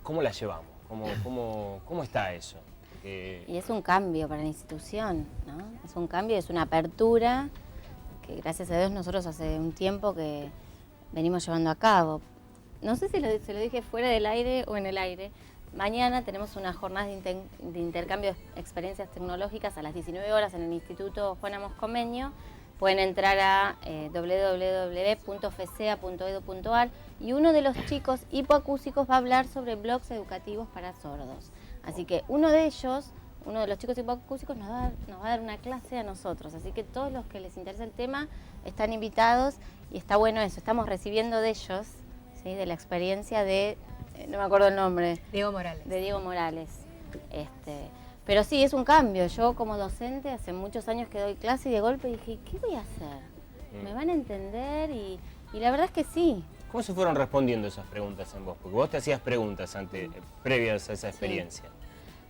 ¿cómo la llevamos? ¿Cómo está eso? Y es un cambio para la institución, ¿no? Es un cambio, es una apertura que gracias a Dios nosotros hace un tiempo que venimos llevando a cabo. No sé si se lo dije fuera del aire o en el aire. Mañana tenemos unas jornadas de intercambio de experiencias tecnológicas a las 19 horas en el Instituto Juan Amos Comenio. Pueden entrar a www.fcea.edu.ar y uno de los chicos hipoacúsicos va a hablar sobre blogs educativos para sordos. Así que uno de los chicos hipoacúsicos nos va a dar una clase a nosotros. Así que todos los que les interesa el tema están invitados y está bueno eso. Estamos recibiendo de ellos, ¿sí? De la experiencia de, no me acuerdo el nombre, Diego Morales. de Diego Morales. Pero sí, es un cambio. Yo como docente hace muchos años que doy clase y de golpe dije, ¿qué voy a hacer? ¿Me van a entender? Y la verdad es que sí. ¿Cómo se fueron respondiendo esas preguntas en vos? Porque vos te hacías preguntas previas a esa experiencia.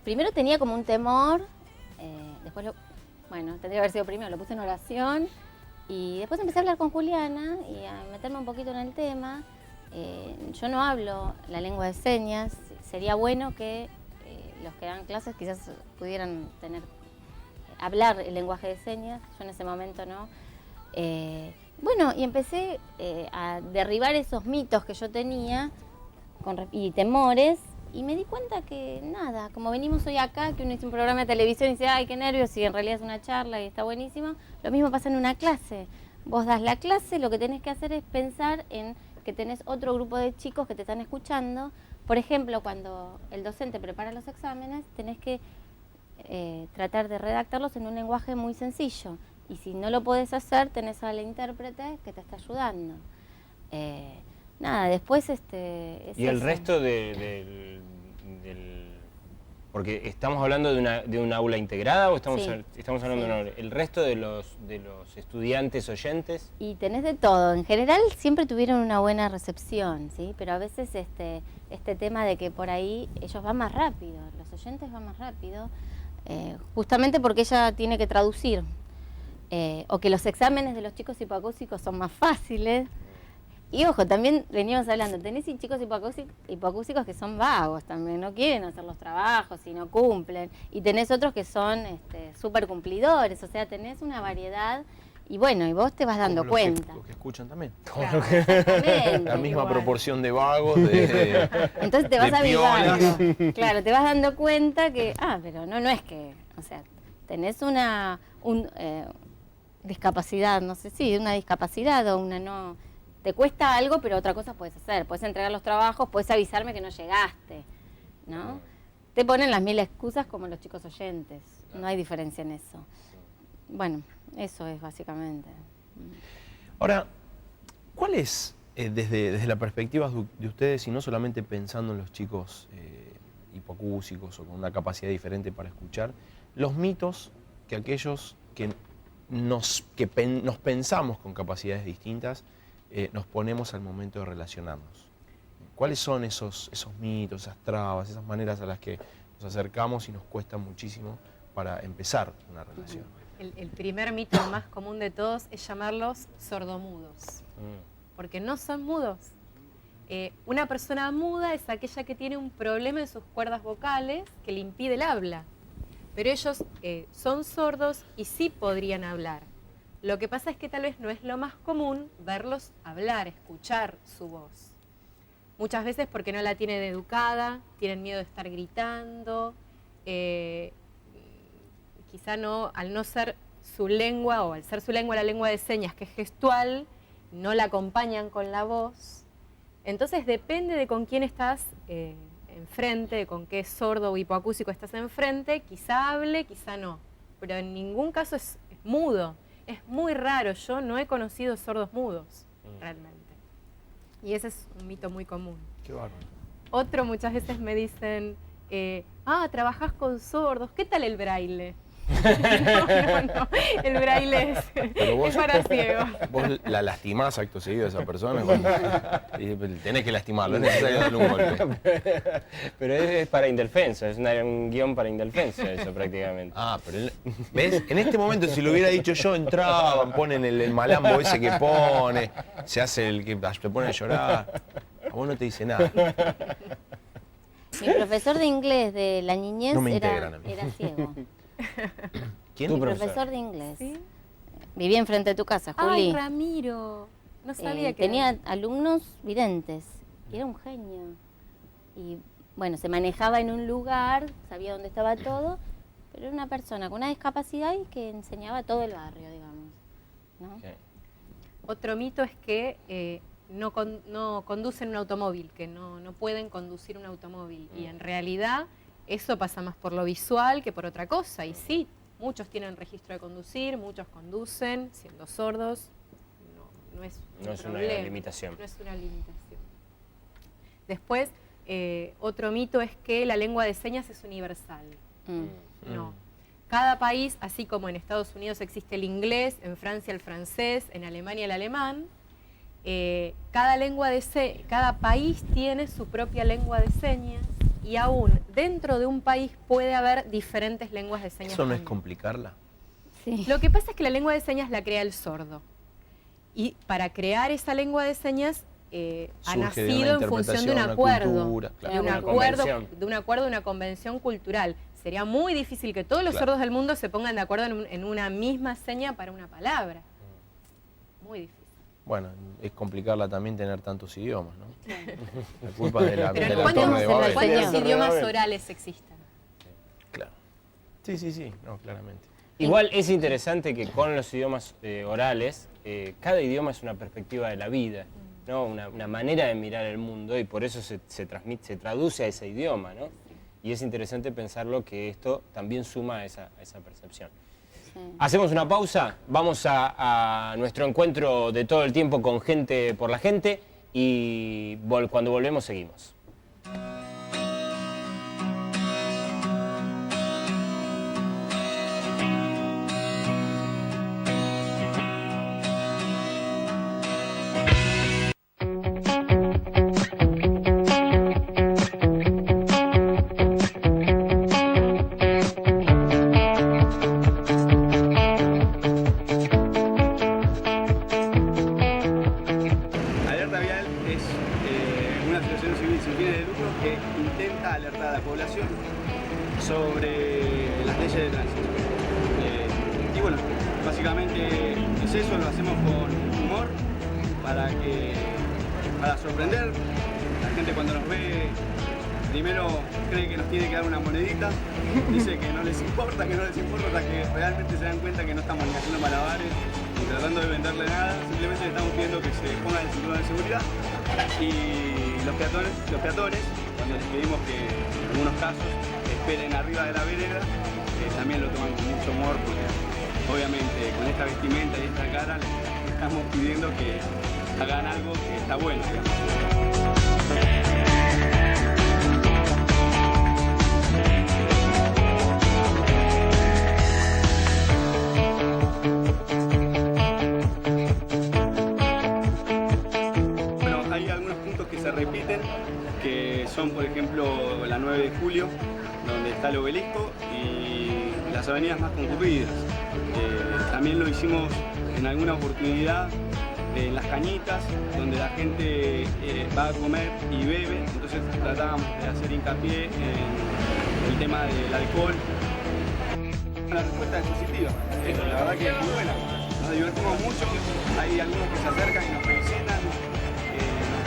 Primero tenía como un temor, después tendría que haber sido primero, lo puse en oración y después empecé a hablar con Juliana y a meterme un poquito en el tema. Yo no hablo la lengua de señas, sería bueno que los que dan clases quizás pudieran hablar el lenguaje de señas, yo en ese momento no. Y empecé a derribar esos mitos que yo tenía y temores, y me di cuenta que nada, como venimos hoy acá, que uno hizo un programa de televisión y dice, ay, qué nervios, y en realidad es una charla y está buenísimo, lo mismo pasa en una clase. Vos das la clase, lo que tenés que hacer es pensar en que tenés otro grupo de chicos que te están escuchando. Por ejemplo, cuando el docente prepara los exámenes, tenés que tratar de redactarlos en un lenguaje muy sencillo. Y si no lo podés hacer, tenés al intérprete que te está ayudando. Después es ¿Y el eso. resto de Porque estamos hablando de un aula integrada o estamos, Sí, estamos hablando sí. de un aula. ¿El resto de los estudiantes oyentes? Y tenés de todo. En general siempre tuvieron una buena recepción, ¿sí? Pero a veces este tema de que por ahí ellos van más rápido, los oyentes van más rápido, justamente porque ella tiene que traducir. O que los exámenes de los chicos hipoacúsicos son más fáciles. Y ojo, también veníamos hablando, tenés chicos hipoacúsicos que son vagos también, no quieren hacer los trabajos y no cumplen. Y tenés otros que son súper cumplidores, o sea, tenés una variedad. Y bueno, y vos te vas dando Como los que- cuenta. Los que escuchan también. Claro, exactamente. La misma Igual. proporción de vagos, de Entonces te vas de avivando. piolas. Claro, te vas dando cuenta que, pero no es que, o sea, tenés una discapacidad, no sé si, una discapacidad o una no. Te cuesta algo, pero otra cosa puedes hacer. Puedes entregar los trabajos, puedes avisarme que no llegaste, ¿no? Te ponen las mil excusas como los chicos oyentes. No hay diferencia en eso. Bueno, eso es básicamente. Ahora, ¿cuál es, desde la perspectiva de ustedes, y no solamente pensando en los chicos hipoacúsicos o con una capacidad diferente para escuchar, los mitos que aquellos que nos pensamos con capacidades distintas nos ponemos al momento de relacionarnos? ¿Cuáles son esos mitos, esas trabas, esas maneras a las que nos acercamos y nos cuesta muchísimo para empezar una relación? El primer mito más común de todos es llamarlos sordomudos, porque no son mudos. Una persona muda es aquella que tiene un problema en sus cuerdas vocales que le impide el habla, pero ellos son sordos y sí podrían hablar. Lo que pasa es que tal vez no es lo más común verlos hablar, escuchar su voz. Muchas veces porque no la tienen educada, tienen miedo de estar gritando, quizá no, al no ser su lengua o al ser su lengua la lengua de señas que es gestual, no la acompañan con la voz. Entonces depende de con quién estás enfrente, de con qué sordo o hipoacúsico estás enfrente, quizá hable, quizá no, pero en ningún caso es mudo. Es muy raro, yo no he conocido sordos mudos, realmente. Y ese es un mito muy común. Qué bárbaro. Otro, muchas veces me dicen, trabajás con sordos, ¿qué tal el braille? No, el braille Pero vos- es para ciegos. Vos la lastimás acto seguido a esa persona cuando tenés que lastimarlo, es necesario darle un golpe. Pero es para indefenso, es un guión para indefenso eso prácticamente. Ah, pero ¿ves? En este momento si lo hubiera dicho yo, entraban, ponen el malambo ese que pone, se hace el que se pone a llorar. A vos no te dice nada. Mi profesor de inglés de la niñez No me integran a mí. era ciego. ¿Quién? Mi profesor? profesor de inglés. ¿Sí? Vivía enfrente de tu casa, Ay, Juli. Ramiro, no sabía que... Tenía alumnos videntes y era un genio. Y bueno, se manejaba en un lugar, sabía dónde estaba todo, pero era una persona con una discapacidad y que enseñaba a todo el barrio, digamos, ¿no? Ok. Otro mito es que no conducen un automóvil, que no pueden conducir un automóvil. Y en realidad eso pasa más por lo visual que por otra cosa. Y sí, muchos tienen registro de conducir, muchos conducen siendo sordos. No es un No es una problema, limitación. No es una limitación. Después, otro mito es que la lengua de señas es universal. Mm. No. Cada país, así como en Estados Unidos existe el inglés, en Francia el francés, en Alemania el alemán, cada país tiene su propia lengua de señas y aún dentro de un país puede haber diferentes lenguas de señas. ¿Eso no es también. complicarla? Sí. Lo que pasa es que la lengua de señas la crea el sordo. Y para crear esa lengua de señas ha Surge de una nacido en función de un interpretación, una acuerdo, cultura, claro. de un Una acuerdo, convención. de una convención cultural. Sería muy difícil que todos los Claro. sordos del mundo se pongan de acuerdo en una misma seña para una palabra. Muy difícil. Bueno, es complicarla también tener tantos idiomas, ¿no? La culpa es de la, Pero de la ¿cuántos, Torre de Babel. cuántos Babel. idiomas orales existen? Claro. Sí, no, claramente. Igual es interesante que con los idiomas orales, cada idioma es una perspectiva de la vida, ¿no? Una manera de mirar el mundo y por eso se traduce a ese idioma, ¿no? Y es interesante pensarlo que esto también suma a esa percepción. Sí. Hacemos una pausa, vamos a nuestro encuentro de todo el tiempo con Gente por la Gente y cuando volvemos seguimos. es una asociación civil sin fines de lucro que intenta alertar a la población sobre las leyes de tránsito. Y bueno, básicamente es eso, lo hacemos con humor para sorprender. La gente cuando nos ve primero cree que nos tiene que dar una monedita, dice que no les importa, hasta que realmente se dan cuenta que no estamos ni haciendo malabares ni tratando de venderle nada, simplemente le estamos pidiendo que se pongan el cinturón de seguridad. Y los peatones, cuando les pedimos que en algunos casos esperen arriba de la vereda, también lo toman con mucho humor, porque obviamente con esta vestimenta y esta cara les estamos pidiendo que hagan algo que está bueno, digamos. Repiten, que son por ejemplo la 9 de julio, donde está el obelisco, y las avenidas más concurridas. También lo hicimos en alguna oportunidad en Las Cañitas, donde la gente va a comer y bebe, entonces tratábamos de hacer hincapié en el tema del alcohol. La respuesta es positiva, la verdad que es muy buena, nos divertimos mucho, hay algunos que se acercan y nos felicitan,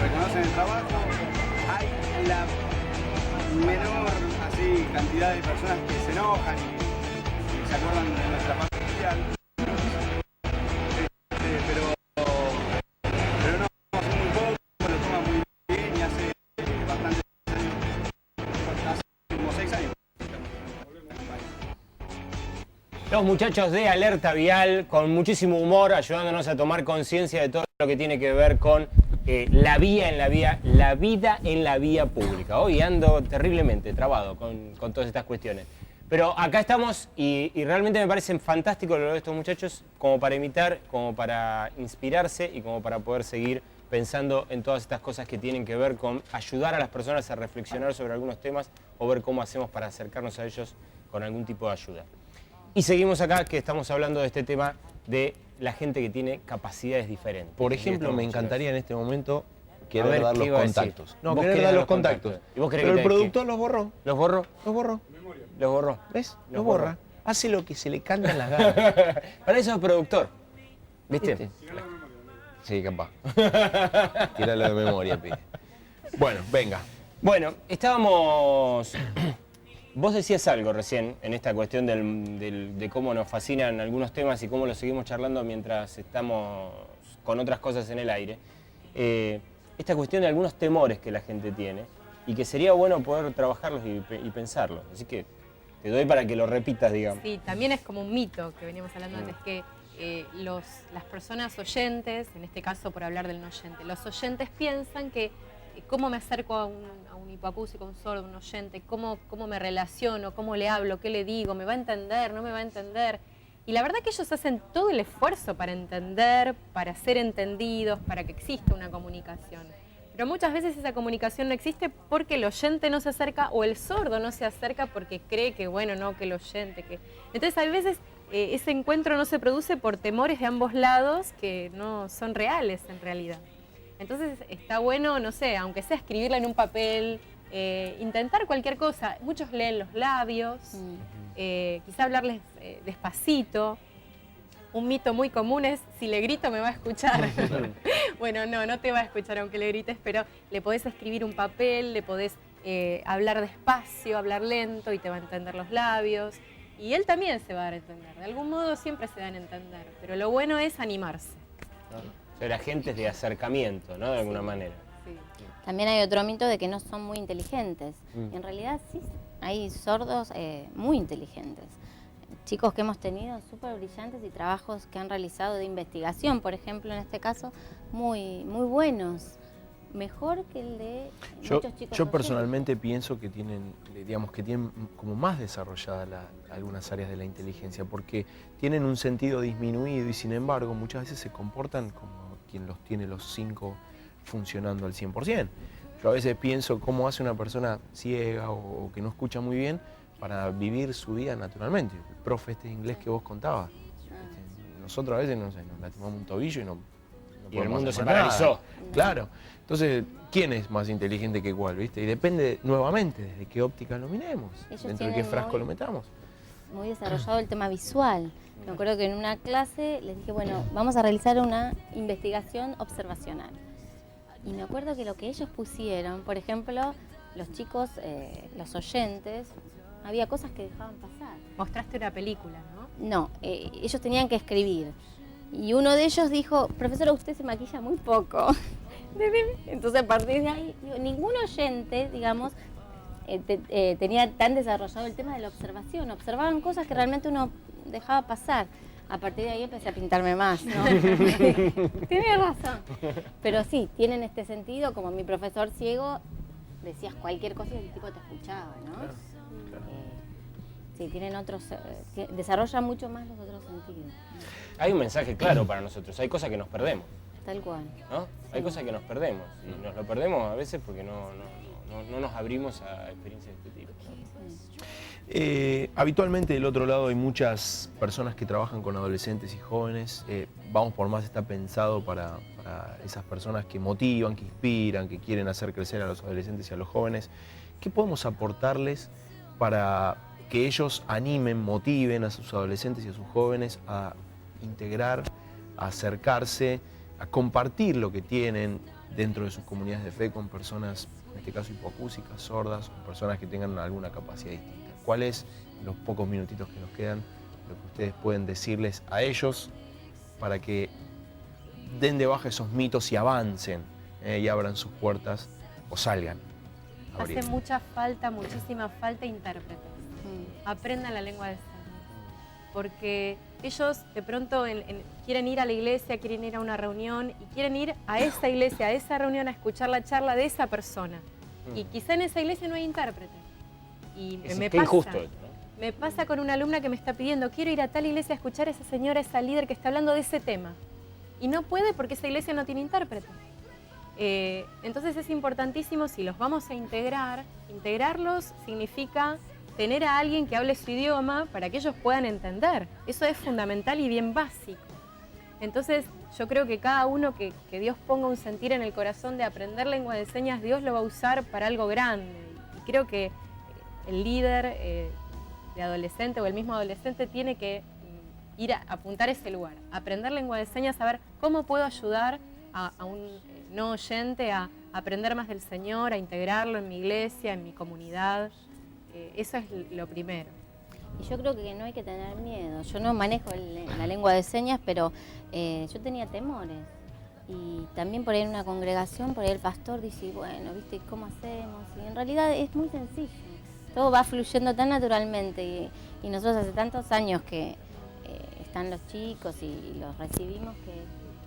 reconocen el trabajo, hay la menor así cantidad de personas que se enojan y se acuerdan de nuestra familia, pero no, hace muy poco, lo toma muy bien y hace bastantes años, hace como 6 años. Los muchachos de Alerta Vial, con muchísimo humor, ayudándonos a tomar conciencia de todo lo que tiene que ver con la vida en la vía pública. Hoy ando terriblemente trabado con todas estas cuestiones. Pero acá estamos y realmente me parece fantástico lo de estos muchachos como para imitar, como para inspirarse y como para poder seguir pensando en todas estas cosas que tienen que ver con ayudar a las personas a reflexionar sobre algunos temas o ver cómo hacemos para acercarnos a ellos con algún tipo de ayuda. Y seguimos acá que estamos hablando de este tema de la gente que tiene capacidades diferentes. Por ejemplo, me encantaría en este momento querer ver, dar ¿qué los iba a decir? contactos. No, Vos querer querés dar dar los contactos. ¿Y vos querés Pero que el te- productor los borró. ¿Los borró? Los borró. Los borró. ¿Ves? Los Los borró. borra. Hace lo que se le canta en las ganas. Para eso es productor. ¿Viste? ¿Viste? Sí, capaz. Tíralo de memoria, pide. Bueno, venga. Bueno, estábamos... Vos decías algo recién en esta cuestión de cómo nos fascinan algunos temas y cómo los seguimos charlando mientras estamos con otras cosas en el aire. Esta cuestión de algunos temores que la gente tiene y que sería bueno poder trabajarlos y pensarlos. Así que te doy para que lo repitas, digamos. Sí, también es como un mito que veníamos hablando antes, que las personas oyentes, en este caso por hablar del no oyente, los oyentes piensan que cómo me acerco a un hipoacúsico, a un sordo, a un oyente, cómo me relaciono, cómo le hablo, qué le digo, me va a entender, no me va a entender. Y la verdad que ellos hacen todo el esfuerzo para entender, para ser entendidos, para que exista una comunicación. Pero muchas veces esa comunicación no existe porque el oyente no se acerca o el sordo no se acerca porque cree que, bueno, no, que el oyente, que... Entonces, a veces ese encuentro no se produce por temores de ambos lados que no son reales en realidad. Entonces, está bueno, no sé, aunque sea escribirla en un papel, intentar cualquier cosa. Muchos leen los labios, quizá hablarles despacito. Un mito muy común es, si le grito me va a escuchar. Bueno, no te va a escuchar aunque le grites, pero le podés escribir un papel, le podés hablar despacio, hablar lento y te va a entender los labios. Y él también se va a dar a entender. De algún modo siempre se dan a entender, pero lo bueno es animarse. Ser agentes de acercamiento, ¿no? De alguna manera. Sí. También hay otro mito de que no son muy inteligentes. Y en realidad sí, hay sordos muy inteligentes. Chicos que hemos tenido súper brillantes y trabajos que han realizado de investigación, por ejemplo, en este caso, muy buenos. Mejor que el de muchos chicos. Yo personalmente pienso que tienen, digamos, que tienen como más desarrolladas algunas áreas de la inteligencia, porque tienen un sentido disminuido y sin embargo muchas veces se comportan como quien los tiene los 5 funcionando al 100%. Yo a veces pienso cómo hace una persona ciega o que no escucha muy bien para vivir su vida naturalmente. El profe este de inglés que vos contabas. Nosotros a veces, no sé, nos lastimamos un tobillo y no No Y el podemos mundo hacer se más paralizó. nada. Claro. Entonces, ¿quién es más inteligente que cuál, viste? Y depende, nuevamente, desde qué óptica lo miremos, Ellos dentro de qué tienen frasco muy- lo metamos. Muy desarrollado el tema visual. Me acuerdo que en una clase les dije, bueno, vamos a realizar una investigación observacional. Y me acuerdo que lo que ellos pusieron, por ejemplo, los chicos, los oyentes, había cosas que dejaban pasar. Mostraste una película, ¿no? No, ellos tenían que escribir. Y uno de ellos dijo, profesora, usted se maquilla muy poco. Entonces a partir de ahí, digo, ningún oyente, digamos, tenía tan desarrollado el tema de la observación. Observaban cosas que realmente uno dejaba pasar. A partir de ahí empecé a pintarme más, ¿no? Tiene razón. Pero sí, tienen este sentido, como mi profesor ciego, decías cualquier cosa y el tipo te escuchaba, ¿no? Claro. Sí, tienen otros, desarrollan mucho más los otros sentidos. Hay un mensaje claro para nosotros, hay cosas que nos perdemos, Tal cual. ¿no? Hay cosas que nos perdemos, y nos lo perdemos a veces porque no nos abrimos a experiencias de este tipo, ¿no? Habitualmente del otro lado hay muchas personas que trabajan con adolescentes y jóvenes. Vamos por Más está pensado para esas personas que motivan, que inspiran, que quieren hacer crecer a los adolescentes y a los jóvenes. ¿Qué podemos aportarles para que ellos animen, motiven a sus adolescentes y a sus jóvenes a integrar, a acercarse, a compartir lo que tienen dentro de sus comunidades de fe con personas, en este caso hipoacúsicas, sordas, o personas que tengan alguna capacidad distinta? ¿Cuáles, en los pocos minutitos que nos quedan, lo que ustedes pueden decirles a ellos para que den de baja esos mitos y avancen y abran sus puertas o salgan a abrir? Hace mucha falta, muchísima falta intérpretes. Aprendan la lengua de señas. Porque ellos de pronto quieren ir a la iglesia, quieren ir a una reunión y quieren ir a esa iglesia, a esa reunión a escuchar la charla de esa persona. Y quizá en esa iglesia no hay intérprete. Y Qué injusto esto, ¿no? me pasa con una alumna que me está pidiendo, quiero ir a tal iglesia a escuchar a esa señora, esa líder que está hablando de ese tema. Y no puede porque esa iglesia no tiene intérprete. Entonces es importantísimo, si los vamos a integrar, integrarlos significa tener a alguien que hable su idioma para que ellos puedan entender. Eso es fundamental y bien básico. Entonces yo creo que cada uno que Dios ponga un sentir en el corazón de aprender lengua de señas, Dios lo va a usar para algo grande. Y creo que el líder de adolescente o el mismo adolescente tiene que ir a apuntar ese lugar, aprender lengua de señas, saber cómo puedo ayudar a un no oyente a aprender más del Señor, a integrarlo en mi iglesia, en mi comunidad. Eso es lo primero. Y yo creo que no hay que tener miedo. Yo no manejo la lengua de señas, pero yo tenía temores. Y también por ahí en una congregación, por ahí el pastor dice, bueno, ¿viste cómo hacemos? Y en realidad es muy sencillo. Todo va fluyendo tan naturalmente. Y nosotros hace tantos años que están los chicos y los recibimos que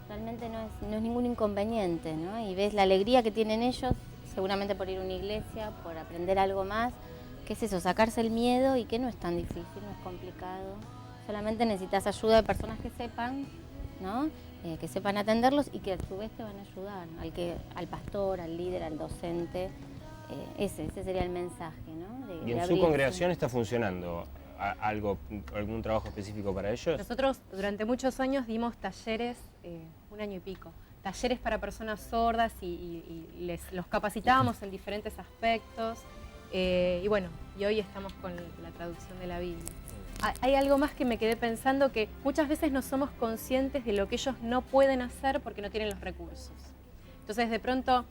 realmente no es ningún inconveniente, ¿no? Y ves la alegría que tienen ellos, seguramente por ir a una iglesia, por aprender algo más. ¿Qué es eso? Sacarse el miedo y que no es tan difícil, no es complicado. Solamente necesitas ayuda de personas que sepan, ¿no? Que sepan atenderlos y que a su vez te van a ayudar. Al pastor, al líder, al docente. Ese sería el mensaje, ¿no? ¿Y en su congregación está funcionando algún trabajo específico para ellos? Nosotros durante muchos años dimos talleres, 1 año y pico, talleres para personas sordas y los capacitábamos en diferentes aspectos. Y bueno, y hoy estamos con la traducción de la Biblia. Hay algo más que me quedé pensando, que muchas veces no somos conscientes de lo que ellos no pueden hacer porque no tienen los recursos. Entonces de pronto,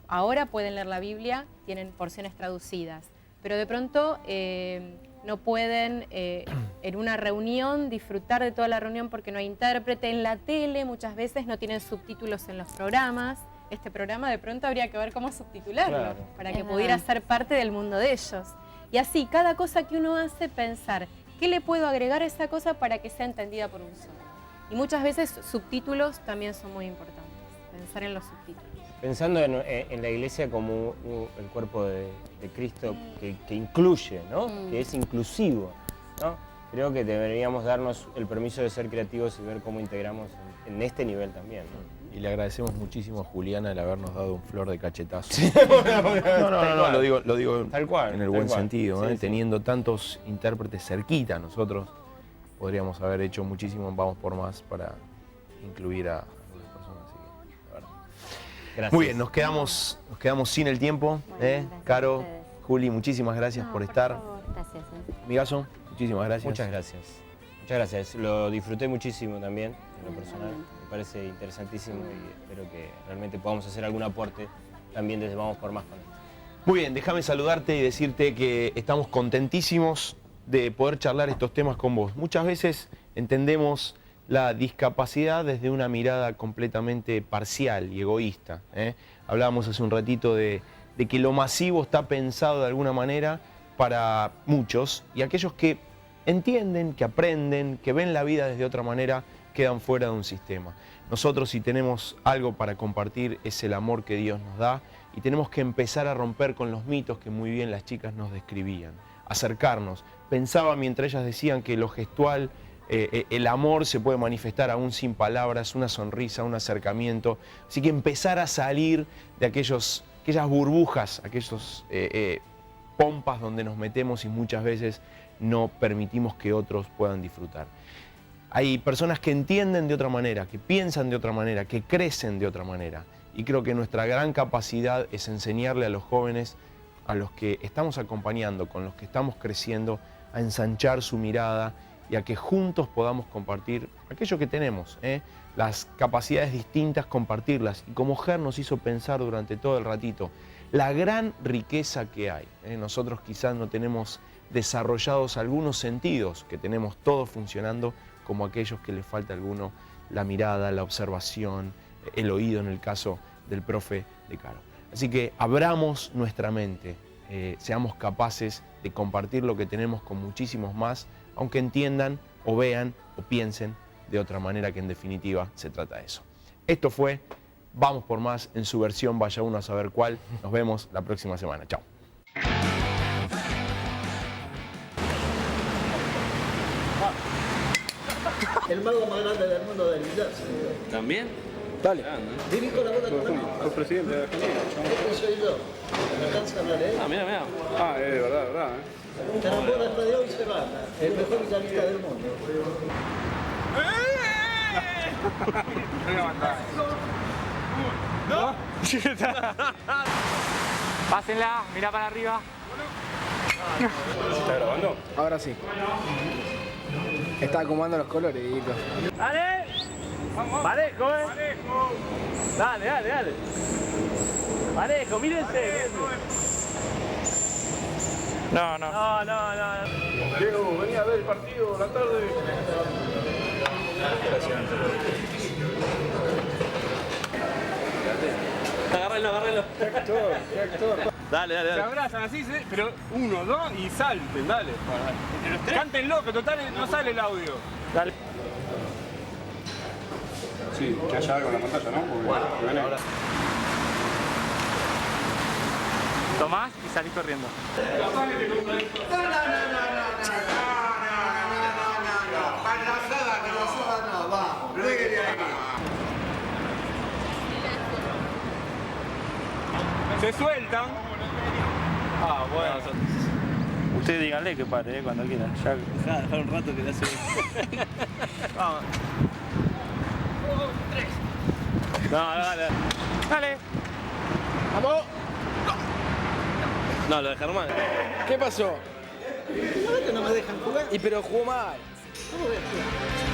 ahora pueden leer la Biblia, tienen porciones traducidas, pero de pronto no pueden en una reunión disfrutar de toda la reunión porque no hay intérprete. En la tele muchas veces no tienen subtítulos en los programas. Este programa de pronto habría que ver cómo subtitularlo, Claro. para que pudiera ser parte del mundo de ellos. Y así, cada cosa que uno hace, pensar, ¿qué le puedo agregar a esa cosa para que sea entendida por un solo? Y muchas veces subtítulos también son muy importantes, pensar en los subtítulos. Pensando en la iglesia como el cuerpo de Cristo que incluye, ¿no? Que es inclusivo, ¿no? Creo que deberíamos darnos el permiso de ser creativos y ver cómo integramos en este nivel también, ¿no? Y le agradecemos muchísimo a Juliana el habernos dado un flor de cachetazo. No, No, lo digo Tal cual, en el tal buen cual. sentido. Sí, ¿eh? sí. Teniendo tantos intérpretes cerquita, nosotros podríamos haber hecho muchísimo en Vamos por Más para incluir a algunas Gracias. Muy bien, nos quedamos sin el tiempo. Bueno, gracias a Caro, ustedes. Juli, muchísimas gracias No, por estar. favor, gracias. Migazo, muchísimas gracias. Muchas gracias. Muchas gracias. Lo disfruté muchísimo también, en lo personal. Me parece interesantísimo y espero que realmente podamos hacer algún aporte también desde Vamos por Más con esto. Muy bien, déjame saludarte y decirte que estamos contentísimos de poder charlar estos temas con vos. Muchas veces entendemos la discapacidad desde una mirada completamente parcial y egoísta, ¿eh? Hablábamos hace un ratito de que lo masivo está pensado de alguna manera para muchos y aquellos que entienden, que aprenden, que ven la vida desde otra manera, quedan fuera de un sistema. Nosotros, si tenemos algo para compartir, es el amor que Dios nos da y tenemos que empezar a romper con los mitos que muy bien las chicas nos describían, acercarnos. Pensaba mientras ellas decían que lo gestual, el amor se puede manifestar aún sin palabras, una sonrisa, un acercamiento. Así que empezar a salir de aquellas burbujas, aquellos pompas donde nos metemos y muchas veces no permitimos que otros puedan disfrutar. Hay personas que entienden de otra manera, que piensan de otra manera, que crecen de otra manera. Y creo que nuestra gran capacidad es enseñarle a los jóvenes, a los que estamos acompañando, con los que estamos creciendo, a ensanchar su mirada y a que juntos podamos compartir aquello que tenemos, las capacidades distintas, compartirlas. Y como Ger nos hizo pensar durante todo el ratito, la gran riqueza que hay. Nosotros quizás no tenemos desarrollados algunos sentidos que tenemos todos funcionando, como aquellos que les falta a alguno la mirada, la observación, el oído en el caso del profe de Caro. Así que abramos nuestra mente, seamos capaces de compartir lo que tenemos con muchísimos más, aunque entiendan o vean o piensen de otra manera, que en definitiva se trata de eso. Esto fue Vamos por Más en su versión vaya uno a saber cuál. Nos vemos la próxima semana. Chao. El mago más grande del mundo del billar. ¿También? Dale. Grande. Dirijo la bola con la Fue presidente de Argentina. Este soy yo. Me alcanza a hablar, ¿eh? Ah, mira. Ah, es verdad. Carambola hasta de hoy se va. El mejor guitarrista del mundo. Pásenla, mirá para arriba. ¿Está grabando? Ahora sí. Está acomodando los colores, Dieguito. ¡Dale! Parejo, Dale. Parejo, mírense. No. Diego, vení a ver el partido la tarde. Agárrenlo. Qué actor. Dale. Se abrazan así, pero 1, 2 y salten, dale. Cántenlo, que total no sale el audio. Dale. Sí, que haya algo en la pantalla, ¿no? Porque ahora... Tomás y salís corriendo. Se sueltan. Ah, bueno. Ustedes díganle que pare, cuando quieran. Ya... Dejar un rato que le hace. Vamos. 3. No, dale. ¡Vamos! No, lo de Germán. ¿Qué pasó? No me dejan jugar. Y pero jugó mal. ¿Cómo voy a jugar?